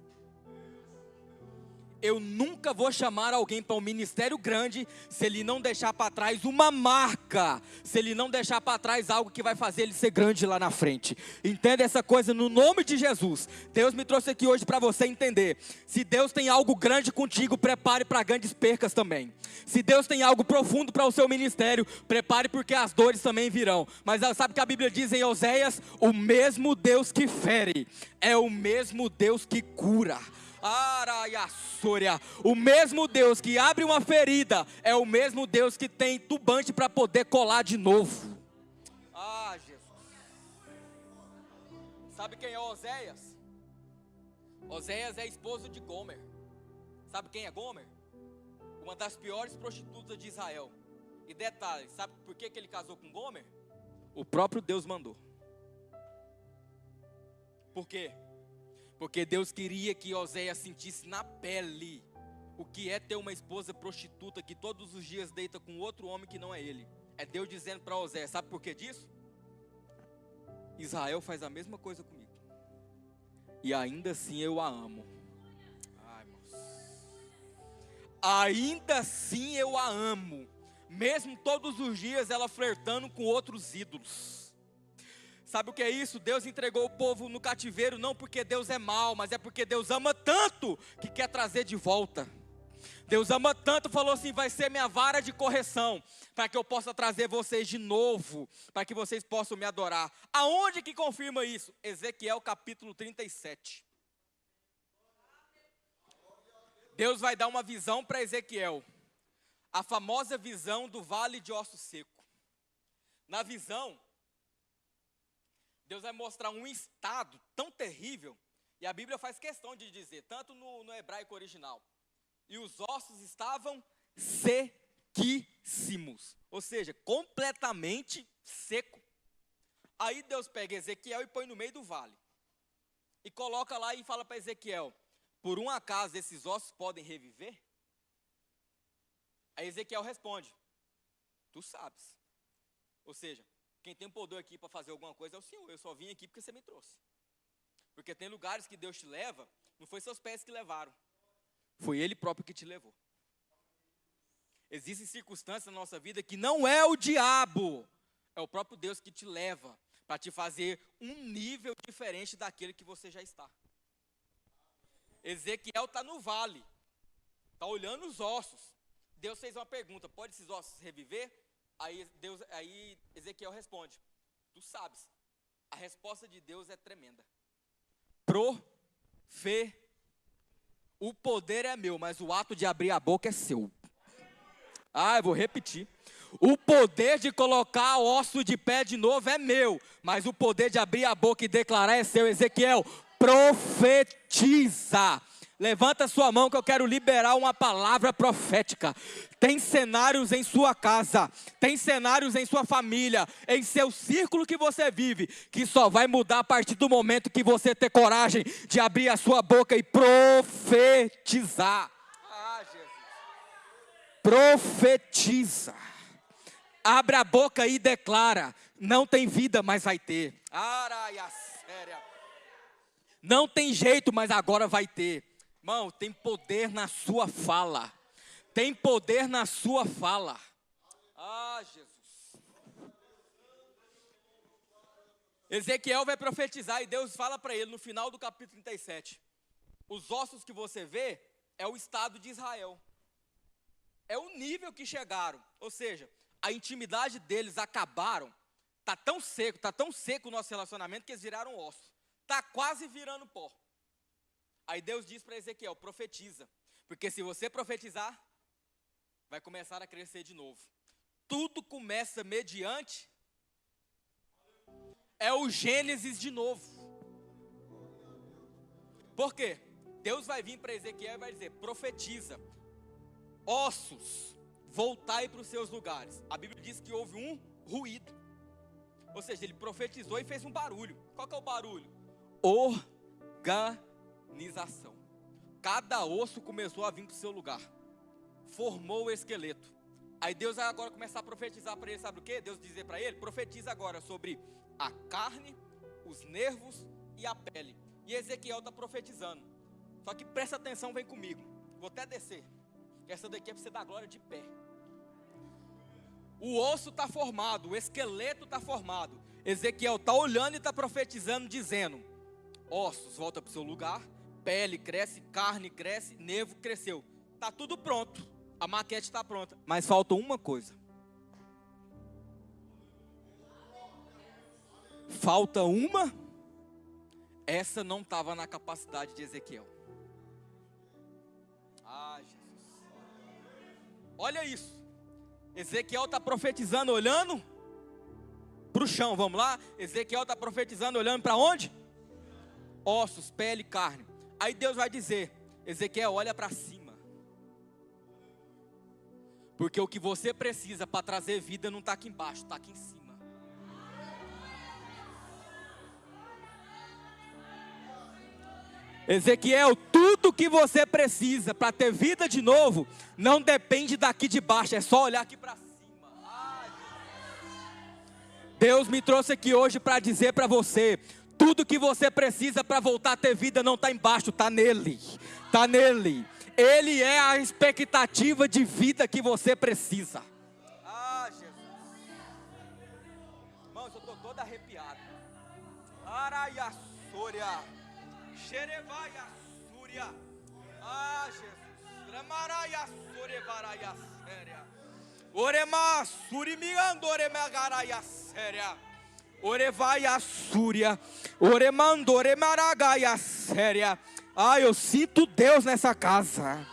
Eu nunca vou chamar alguém para um ministério grande se ele não deixar para trás uma marca, se ele não deixar para trás algo que vai fazer ele ser grande lá na frente. Entenda essa coisa no nome de Jesus. Deus me trouxe aqui hoje para você entender. Se Deus tem algo grande contigo, prepare para grandes percas também. Se Deus tem algo profundo para o seu ministério, prepare porque as dores também virão. Mas sabe o que a Bíblia diz em Oséias? O mesmo Deus que fere é o mesmo Deus que cura. O mesmo Deus que abre uma ferida é o mesmo Deus que tem tubante para poder colar de novo. Jesus. Sabe quem é Oséias? Oséias é esposo de Gomer. Sabe quem é Gomer? Uma das piores prostitutas de Israel. E detalhe, sabe por que ele casou com Gomer? O próprio Deus mandou. Por quê? Porque Deus queria que Oséias sentisse na pele o que é ter uma esposa prostituta que todos os dias deita com outro homem que não é ele. É Deus dizendo para Oséias, sabe por que disso? Israel faz a mesma coisa comigo. E ainda assim eu a amo. Ainda assim eu a amo. Mesmo todos os dias ela flertando com outros ídolos. Sabe o que é isso? Deus entregou o povo no cativeiro não porque Deus é mau, mas é porque Deus ama tanto que quer trazer de volta. Deus ama tanto, falou assim, vai ser minha vara de correção, para que eu possa trazer vocês de novo, para que vocês possam me adorar. Aonde que confirma isso? Ezequiel capítulo 37. Deus vai dar uma visão para Ezequiel, a famosa visão do vale de ossos secos. Na visão, Deus vai mostrar um estado tão terrível, e a Bíblia faz questão de dizer, tanto no hebraico original, e os ossos estavam sequíssimos, ou seja, completamente seco. Aí Deus pega Ezequiel e põe no meio do vale, e coloca lá e fala para Ezequiel, por um acaso esses ossos podem reviver? Aí Ezequiel responde, tu sabes, ou seja, quem tem poder aqui para fazer alguma coisa é o Senhor. Eu só vim aqui porque você me trouxe. Porque tem lugares que Deus te leva, não foi seus pés que levaram. Foi Ele próprio que te levou. Existem circunstâncias na nossa vida que não é o diabo. É o próprio Deus que te leva para te fazer um nível diferente daquele que você já está. Ezequiel está no vale. Está olhando os ossos. Deus fez uma pergunta, pode esses ossos reviver? Aí Ezequiel responde, tu sabes, a resposta de Deus é tremenda. O poder é meu, mas o ato de abrir a boca é seu. Eu vou repetir. O poder de colocar o osso de pé de novo é meu, mas o poder de abrir a boca e declarar é seu. Ezequiel, profetiza. Levanta sua mão que eu quero liberar uma palavra profética. Tem cenários em sua casa, tem cenários em sua família, em seu círculo que você vive, que só vai mudar a partir do momento que você ter coragem de abrir a sua boca e profetizar. Jesus. Profetiza. Abre a boca e declara, não tem vida, mas vai ter. Não tem jeito, mas agora vai ter. Irmão, tem poder na sua fala. Tem poder na sua fala. Jesus. Ezequiel vai profetizar e Deus fala para ele no final do capítulo 37. Os ossos que você vê é o estado de Israel. É o nível que chegaram. Ou seja, a intimidade deles acabaram. Tá tão seco o nosso relacionamento que eles viraram osso. Tá quase virando pó. Aí Deus diz para Ezequiel, profetiza. Porque se você profetizar, vai começar a crescer de novo. Tudo começa mediante. É o Gênesis de novo. Por quê? Deus vai vir para Ezequiel e vai dizer, profetiza. Ossos, voltai para os seus lugares. A Bíblia diz que houve um ruído. Ou seja, ele profetizou e fez um barulho. Qual que é o barulho? Organização. Cada osso começou a vir para o seu lugar. Formou o esqueleto. Aí Deus vai agora começar a profetizar para ele, sabe o que? Deus dizer para ele, profetiza agora sobre a carne, os nervos e a pele. E Ezequiel está profetizando. Só que presta atenção, vem comigo. Vou até descer. Essa daqui é para você dar glória de pé. O osso está formado, o esqueleto está formado. Ezequiel está olhando e está profetizando, dizendo, ossos, volta para o seu lugar, pele cresce, carne cresce, nervo cresceu. Está tudo pronto, a maquete está pronta, mas falta uma coisa. Falta uma, essa não estava na capacidade de Ezequiel. Ah, Jesus. Olha isso. Ezequiel está profetizando, olhando para o chão, vamos lá? Ezequiel está profetizando, olhando para onde? Ossos, pele, carne. Aí Deus vai dizer, Ezequiel, olha para cima. Porque o que você precisa para trazer vida não está aqui embaixo, está aqui em cima. Ezequiel, tudo que você precisa para ter vida de novo, não depende daqui de baixo, é só olhar aqui para cima. Deus me trouxe aqui hoje para dizer para você, tudo que você precisa para voltar a ter vida não está embaixo, está nele, está nele. Ele é a expectativa de vida que você precisa. Ah, Jesus. Irmãos, eu estou todo arrepiado. Araiaçoria. Xerevaia Súria. Ah, Jesus. Ramaraia Surevaraia Séria. Orema Surimiandore Megaraia Séria. Orevaia Súria. Oremandore Maragaia Séria. Ah, eu sinto Deus nessa casa.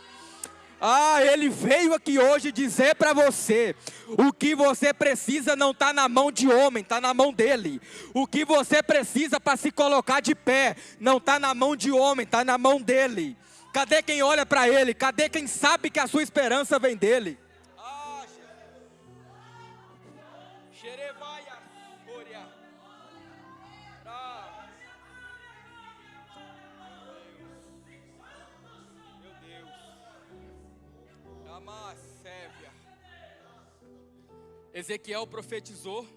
Ah, Ele veio aqui hoje dizer para você, o que você precisa não está na mão de homem, está na mão dEle. O que você precisa para se colocar de pé, não está na mão de homem, está na mão dEle. Cadê quem olha para Ele? Cadê quem sabe que a sua esperança vem dEle? Ah, Xerevaia, Fúria. Ezequiel profetizou,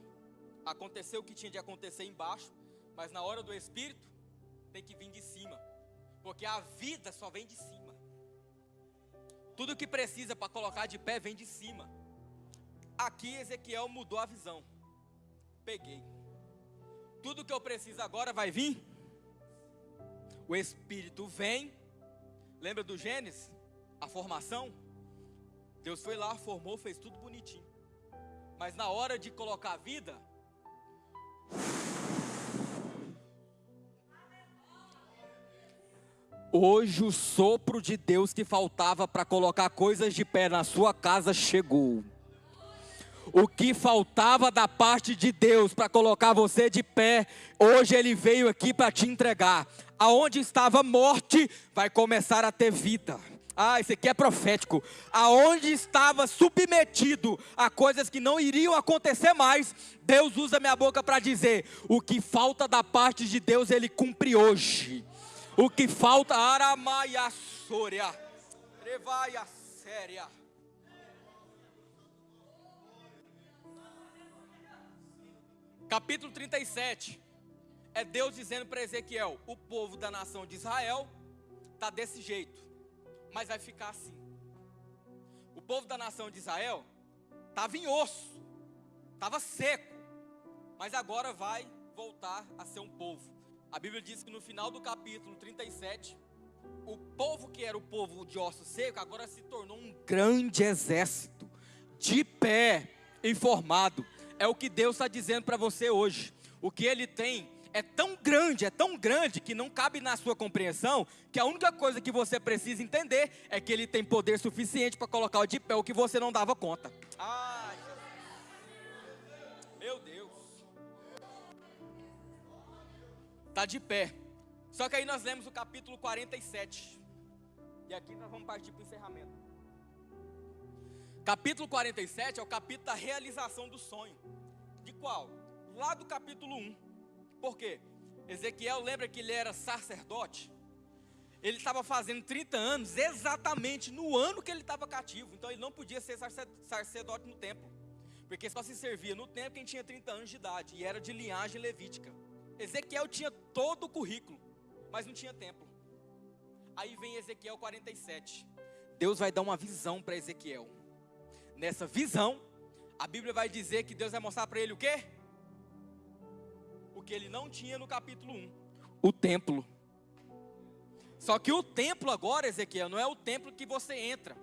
aconteceu o que tinha de acontecer embaixo, mas na hora do Espírito, tem que vir de cima, porque a vida só vem de cima. Tudo que precisa para colocar de pé vem de cima. Aqui Ezequiel mudou a visão. Peguei. Tudo que eu preciso agora vai vir. O Espírito vem. Lembra do Gênesis? A formação? Deus foi lá, formou, fez tudo bonitinho. Mas na hora de colocar a vida, hoje o sopro de Deus que faltava para colocar coisas de pé na sua casa chegou. O que faltava da parte de Deus para colocar você de pé, hoje Ele veio aqui para te entregar. Aonde estava morte, vai começar a ter vida. Ah, isso aqui é profético. Aonde estava submetido a coisas que não iriam acontecer mais, Deus usa minha boca para dizer, o que falta da parte de Deus, Ele cumpre hoje. O que falta, Aramaia Sória, Revaia Séria. Capítulo 37, é Deus dizendo para Ezequiel, o povo da nação de Israel está desse jeito. Mas vai ficar assim. O povo da nação de Israel estava em osso, estava seco, mas agora vai voltar a ser um povo. A Bíblia diz que no final do capítulo 37, o povo que era o povo de osso seco, agora se tornou um grande exército, de pé, informado. É o que Deus está dizendo para você hoje. O que Ele tem é tão grande que não cabe na sua compreensão, que a única coisa que você precisa entender é que Ele tem poder suficiente para colocar de pé o que você não dava conta. Ai, meu Deus. Está de pé. Só que aí nós lemos o capítulo 47. E aqui nós vamos partir para o encerramento. Capítulo 47 é o capítulo da realização do sonho. De qual? Lá do capítulo 1. Por quê? Ezequiel, lembra que ele era sacerdote? Ele estava fazendo 30 anos exatamente no ano que ele estava cativo. Então ele não podia ser sacerdote no templo, porque só se servia no templo quem tinha 30 anos de idade, e era de linhagem levítica. Ezequiel tinha todo o currículo, mas não tinha templo. Aí vem Ezequiel 47. Deus vai dar uma visão para Ezequiel. Nessa visão, a Bíblia vai dizer que Deus vai mostrar para ele o quê? O que ele não tinha no capítulo 1. O templo. Só que o templo agora, Ezequiel, não é o templo que você entra.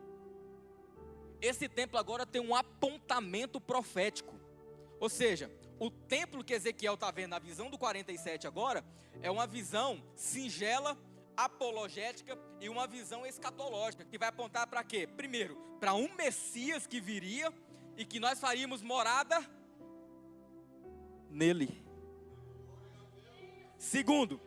Esse templo agora tem um apontamento profético. Ou seja, o templo que Ezequiel está vendo na visão do 47 agora, é uma visão singela, apologética e uma visão escatológica, que vai apontar para quê? Primeiro, para um Messias que viria e que nós faríamos morada nele. Segundo,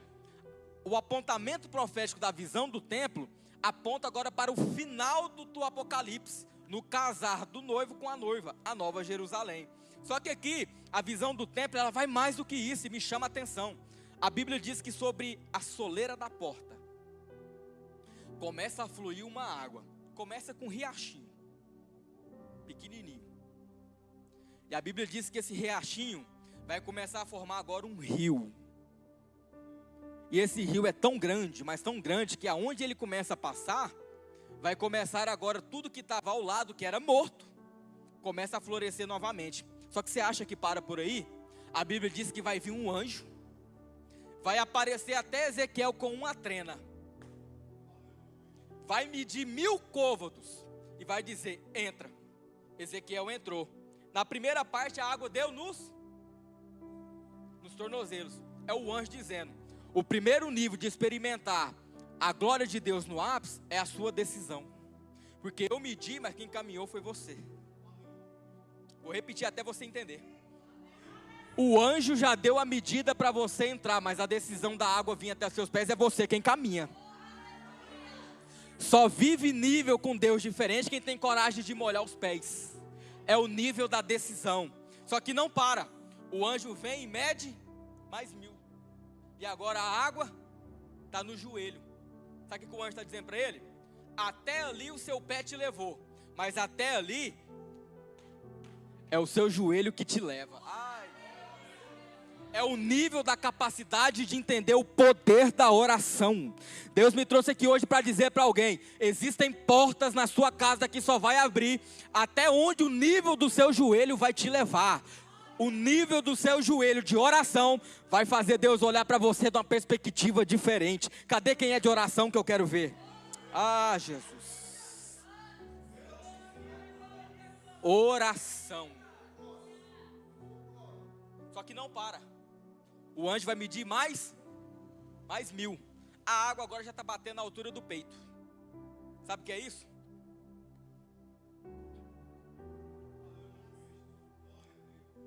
o apontamento profético da visão do templo aponta agora para o final do Apocalipse, no casar do noivo com a noiva, a Nova Jerusalém. Só que aqui, a visão do templo, ela vai mais do que isso e me chama a atenção. A Bíblia diz que sobre a soleira da porta começa a fluir uma água. Começa com um riachinho, pequenininho. E a Bíblia diz que esse riachinho vai começar a formar agora um rio. E esse rio é tão grande, mas tão grande, que aonde ele começa a passar, vai começar agora tudo que estava ao lado, que era morto, começa a florescer novamente. Só que você acha que para por aí? A Bíblia diz que vai vir um anjo, vai aparecer até Ezequiel com uma trena, vai medir 1000 côvados e vai dizer, entra. Ezequiel entrou. Na primeira parte a água deu nos tornozelos. É o anjo dizendo, o primeiro nível de experimentar a glória de Deus no ápice é a sua decisão. Porque eu medi, mas quem caminhou foi você. Vou repetir até você entender. O anjo já deu a medida para você entrar, mas a decisão da água vir até seus pés é você quem caminha. Só vive nível com Deus diferente quem tem coragem de molhar os pés. É o nível da decisão. Só que não para. O anjo vem e mede mais 1000. E agora a água está no joelho. Sabe o que o anjo está dizendo para ele? Até ali o seu pé te levou, mas até ali é o seu joelho que te leva. Ai. É o nível da capacidade de entender o poder da oração. Deus me trouxe aqui hoje para dizer para alguém, existem portas na sua casa que só vai abrir até onde o nível do seu joelho vai te levar. O nível do seu joelho de oração vai fazer Deus olhar para você de uma perspectiva diferente. Cadê quem é de oração que eu quero ver? Ah, Jesus. Oração. Só que não para. O anjo vai medir mais 1000. A água agora já está batendo na altura do peito. Sabe o que é isso?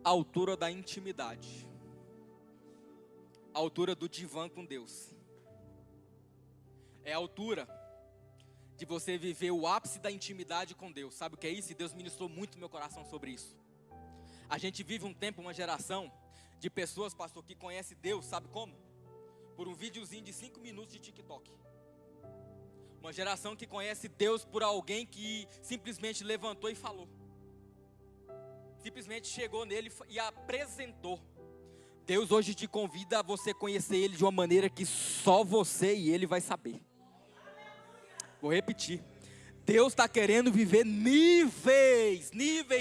A altura da intimidade. A altura do divã com Deus. É a altura de você viver o ápice da intimidade com Deus. Sabe o que é isso? E Deus ministrou muito no meu coração sobre isso. A gente vive um tempo, uma geração de pessoas, pastor, que conhece Deus, sabe como? Por um videozinho de 5 minutos de TikTok. Uma geração que conhece Deus por alguém que simplesmente levantou e falou. Simplesmente chegou nele e apresentou. Deus hoje te convida a você conhecer Ele de uma maneira que só você e Ele vai saber. Vou repetir. Deus está querendo viver níveis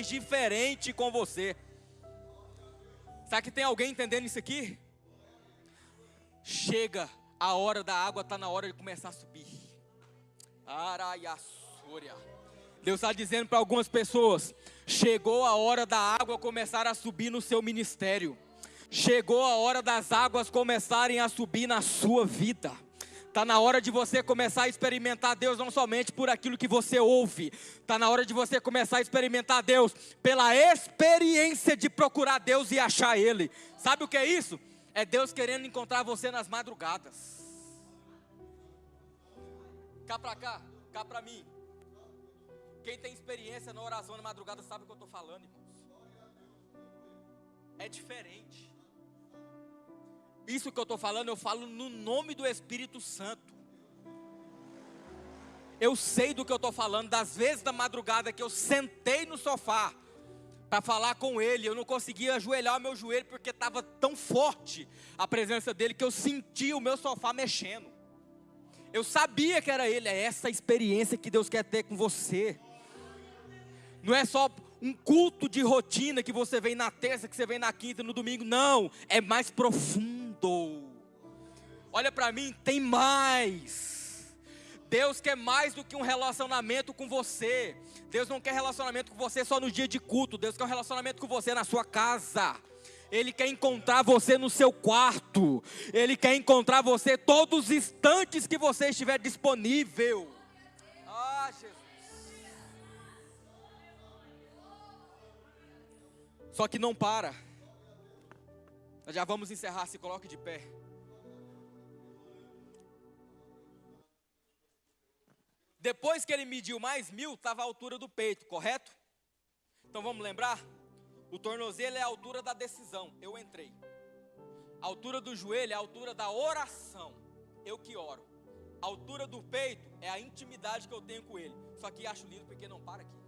diferentes com você. Será que tem alguém entendendo isso aqui? Chega, a hora da água está na hora de começar a subir. Araiaçúria. Deus está dizendo para algumas pessoas: chegou a hora da água começar a subir no seu ministério. Chegou a hora das águas começarem a subir na sua vida. Está na hora de você começar a experimentar Deus não somente por aquilo que você ouve. Está na hora de você começar a experimentar Deus pela experiência de procurar Deus e achar Ele. Sabe o que é isso? É Deus querendo encontrar você nas madrugadas. Cá pra mim. Quem tem experiência na oração na madrugada sabe o que eu estou falando, irmãos. É diferente. Isso que eu estou falando, eu falo no nome do Espírito Santo. Eu sei do que eu estou falando, das vezes da madrugada que eu sentei no sofá para falar com Ele. Eu não conseguia ajoelhar o meu joelho porque estava tão forte a presença dEle que eu sentia o meu sofá mexendo. Eu sabia que era Ele. É essa experiência que Deus quer ter com você. Não é só um culto de rotina que você vem na terça, que você vem na quinta, no domingo. Não, é mais profundo. Olha para mim, tem mais. Deus quer mais do que um relacionamento com você. Deus não quer relacionamento com você só no dia de culto. Deus quer um relacionamento com você na sua casa. Ele quer encontrar você no seu quarto. Ele quer encontrar você todos os instantes que você estiver disponível. Ah, Jesus. Só que não para. Nós já vamos encerrar, se coloque de pé. Depois que ele mediu mais 1000, estava a altura do peito, correto? Então vamos lembrar? O tornozelo é a altura da decisão, eu entrei. A altura do joelho é a altura da oração, eu que oro. A altura do peito é a intimidade que eu tenho com ele. Só que acho lindo porque não para aqui.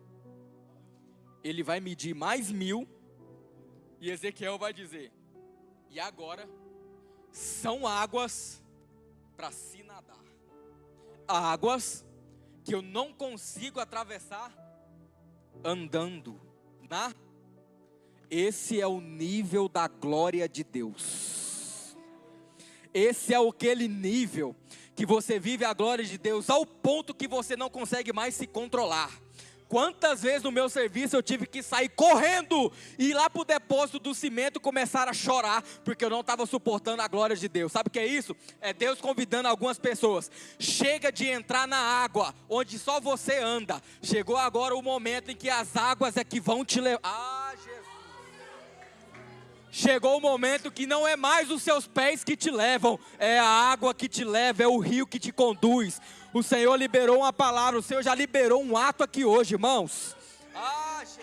Ele vai medir mais 1000 e Ezequiel vai dizer: e agora são águas para se nadar. Águas que eu não consigo atravessar andando. Esse é o nível da glória de Deus. Esse é aquele nível que você vive a glória de Deus ao ponto que você não consegue mais se controlar. Quantas vezes no meu serviço eu tive que sair correndo e ir lá para o depósito do cimento e começar a chorar, porque eu não estava suportando a glória de Deus. Sabe o que é isso? É Deus convidando algumas pessoas. Chega de entrar na água, onde só você anda. Chegou agora o momento em que as águas é que vão te levar. Ah, Jesus. Chegou o momento que não é mais os seus pés que te levam, é a água que te leva, é o rio que te conduz. O Senhor liberou uma palavra, o Senhor já liberou um ato aqui hoje, irmãos. Ah, Jesus.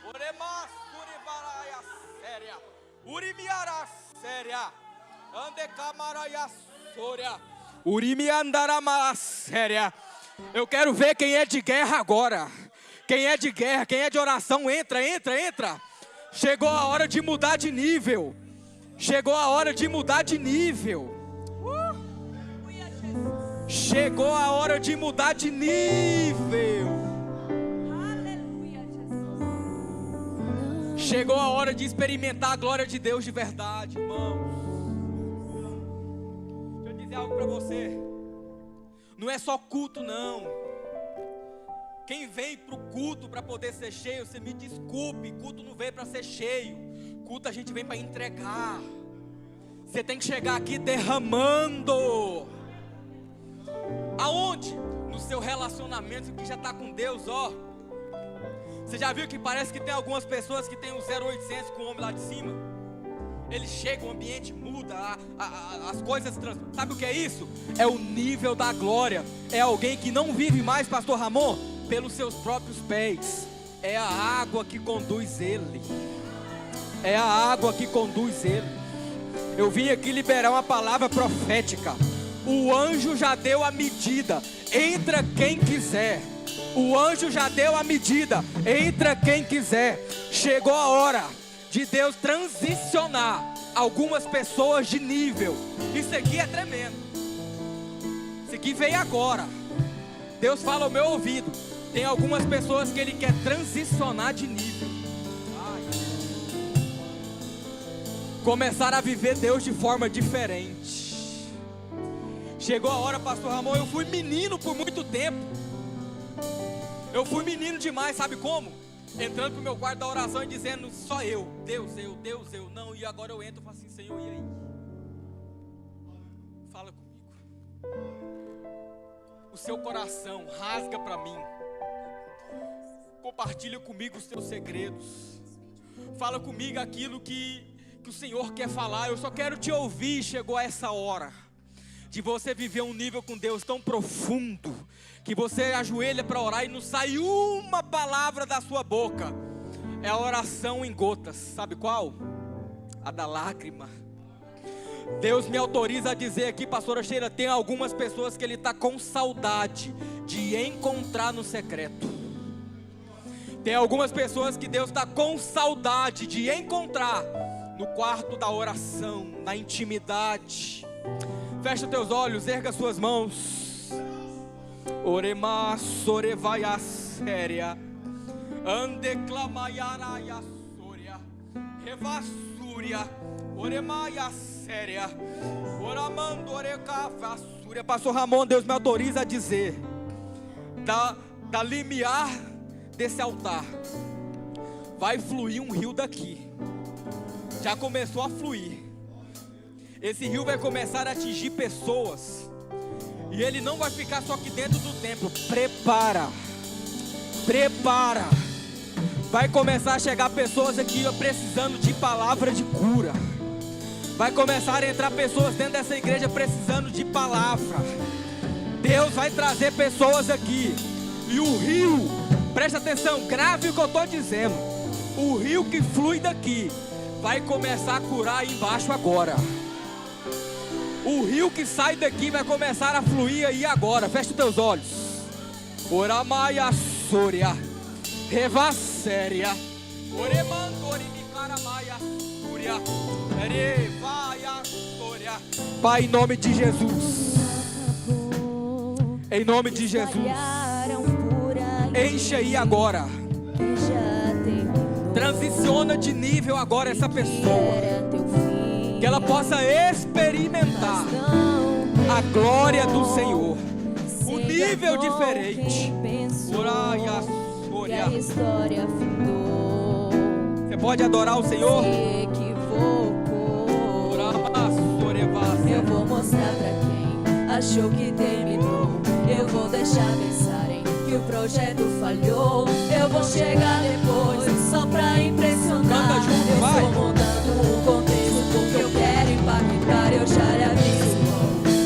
Oremas, uribaraia séria. Urimiara séria. Andecamaraia sória. Urimiandaramara séria. Eu quero ver quem é de guerra agora. Quem é de guerra, quem é de oração, entra. Chegou a hora de mudar de nível. Chegou a hora de mudar de nível. Chegou a hora de mudar de nível. Aleluia, Jesus. Chegou a hora de experimentar a glória de Deus de verdade, irmãos. Deixa eu dizer algo para você. Não é só culto, não. Quem vem para o culto para poder ser cheio, você me desculpe, culto não veio para ser cheio. Culto a gente vem para entregar. Você tem que chegar aqui derramando. Aonde? No seu relacionamento que já está com Deus, ó. Você já viu que parece que tem algumas pessoas que tem o 0800 com o homem lá de cima? Ele chega, o ambiente muda, as coisas transformam. Sabe o que é isso? É o nível da glória. É alguém que não vive mais, pastor Ramon, pelos seus próprios pés. É a água que conduz ele. É a água que conduz ele. Eu vim aqui liberar uma palavra profética. O anjo já deu a medida. Entra quem quiser. O anjo já deu a medida. Entra quem quiser. Chegou a hora de Deus transicionar algumas pessoas de nível. Isso aqui é tremendo. Isso aqui veio agora. Deus fala ao meu ouvido. Tem algumas pessoas que Ele quer transicionar de nível. Começar a viver Deus de forma diferente. Chegou a hora, pastor Ramon, eu fui menino por muito tempo. Eu fui menino demais, sabe como? Entrando pro meu quarto da oração e dizendo, só eu, Deus, eu, não. E agora eu entro e falo assim, Senhor, e aí? Fala comigo. O seu coração rasga para mim. Compartilha comigo os teus segredos. Fala comigo aquilo que o Senhor quer falar. Eu só quero te ouvir. Chegou essa hora de você viver um nível com Deus tão profundo que você ajoelha para orar e não sai uma palavra da sua boca. É a oração em gotas. Sabe qual? A da lágrima. Deus me autoriza a dizer aqui, pastora Sheila, tem algumas pessoas que Ele está com saudade de encontrar no secreto. Tem algumas pessoas que Deus está com saudade de encontrar no quarto da oração, na intimidade. Fecha teus olhos, erga suas mãos. Orema sorevaya séria, andeclamayaraya soria, revassúria, oremaya séria, oramando orecavassúria. Pastor Ramon, Deus me autoriza a dizer, da limiar desse altar vai fluir um rio daqui. Já começou a fluir. Esse rio vai começar a atingir pessoas. E ele não vai ficar só aqui dentro do templo. Prepara. Vai começar a chegar pessoas aqui precisando de palavra de cura. Vai começar a entrar pessoas dentro dessa igreja precisando de palavra. Deus vai trazer pessoas aqui. E o rio, presta atenção, grave o que eu estou dizendo. O rio que flui daqui vai começar a curar aí embaixo agora. O rio que sai daqui vai começar a fluir aí agora. Fecha os teus olhos. Oramaia Soria, Revasséria, Oremandori Micaramaia Súria, Revaia Soria. Pai, em nome de Jesus. Em nome de Jesus. Enche aí agora. Transiciona de nível agora essa pessoa. Que ela possa experimentar a glória do Senhor. Um nível diferente. Você pode adorar o Senhor? Eu vou mostrar pra quem achou que terminou. Eu vou deixar pensarem que o projeto falhou. Eu vou chegar depois só pra impressionar. Canta junto, vai. Eu estou montando o contexto porque eu quero impactar. Eu já lhe aviso,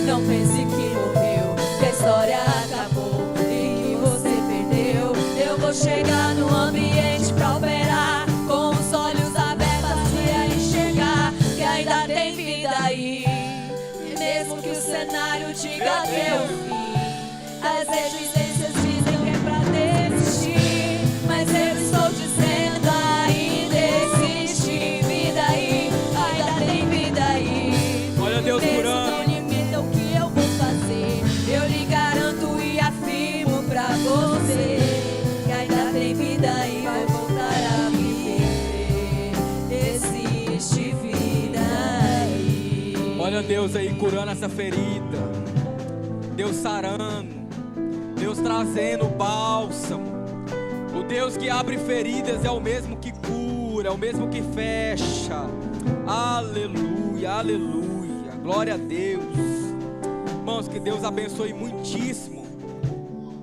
não pense que morreu, que a história acabou e que você perdeu. Eu vou chegar no ambiente pra operar, com os olhos abertos e a enxergar que ainda tem vida aí. E mesmo que o cenário diga teu fim, as resistências dizem que é pra desistir, mas eu estou dizendo ainda existe vida aí, ainda tem vida aí. Olha Deus curando. Não limita o que eu vou fazer, eu lhe garanto e afirmo pra você que ainda tem vida aí, vai voltar a viver. Existe vida aí. Olha Deus aí curando essa ferida. Deus sarando. Deus trazendo bálsamo. O Deus que abre feridas é o mesmo que cura, é o mesmo que fecha. Aleluia, aleluia. Glória a Deus. Irmãos, que Deus abençoe muitíssimo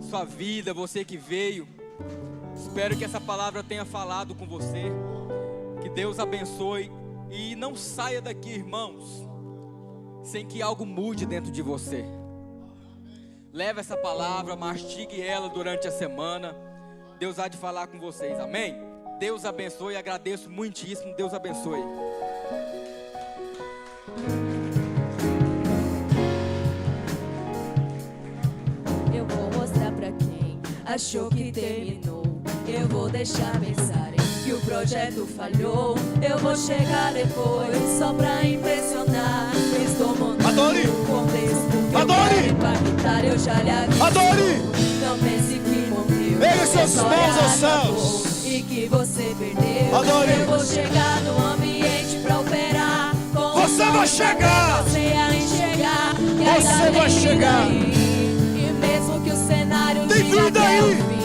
sua vida, você que veio. Espero que essa palavra tenha falado com você. Que Deus abençoe. E não saia daqui, irmãos, sem que algo mude dentro de você. Leve essa palavra, mastigue ela durante a semana. Deus há de falar com vocês, amém? Deus abençoe, agradeço muitíssimo, Deus abençoe. Eu vou mostrar pra quem achou que terminou. Eu vou deixar pensarem que o projeto falhou. Eu vou chegar depois só pra impressionar. Estou montando um contexto que eu quero impactar. Eu já lhe aviso, Adore! não pense que morreu, Ergue seus só mãos aos acabou céus. e que você perdeu. Adore! Eu vou chegar no ambiente pra operar, com Você vai chegar! você a enxergar que Você ainda vai tem vida chegar! aí. E mesmo que o cenário Tem diga vida que é o aí! fim,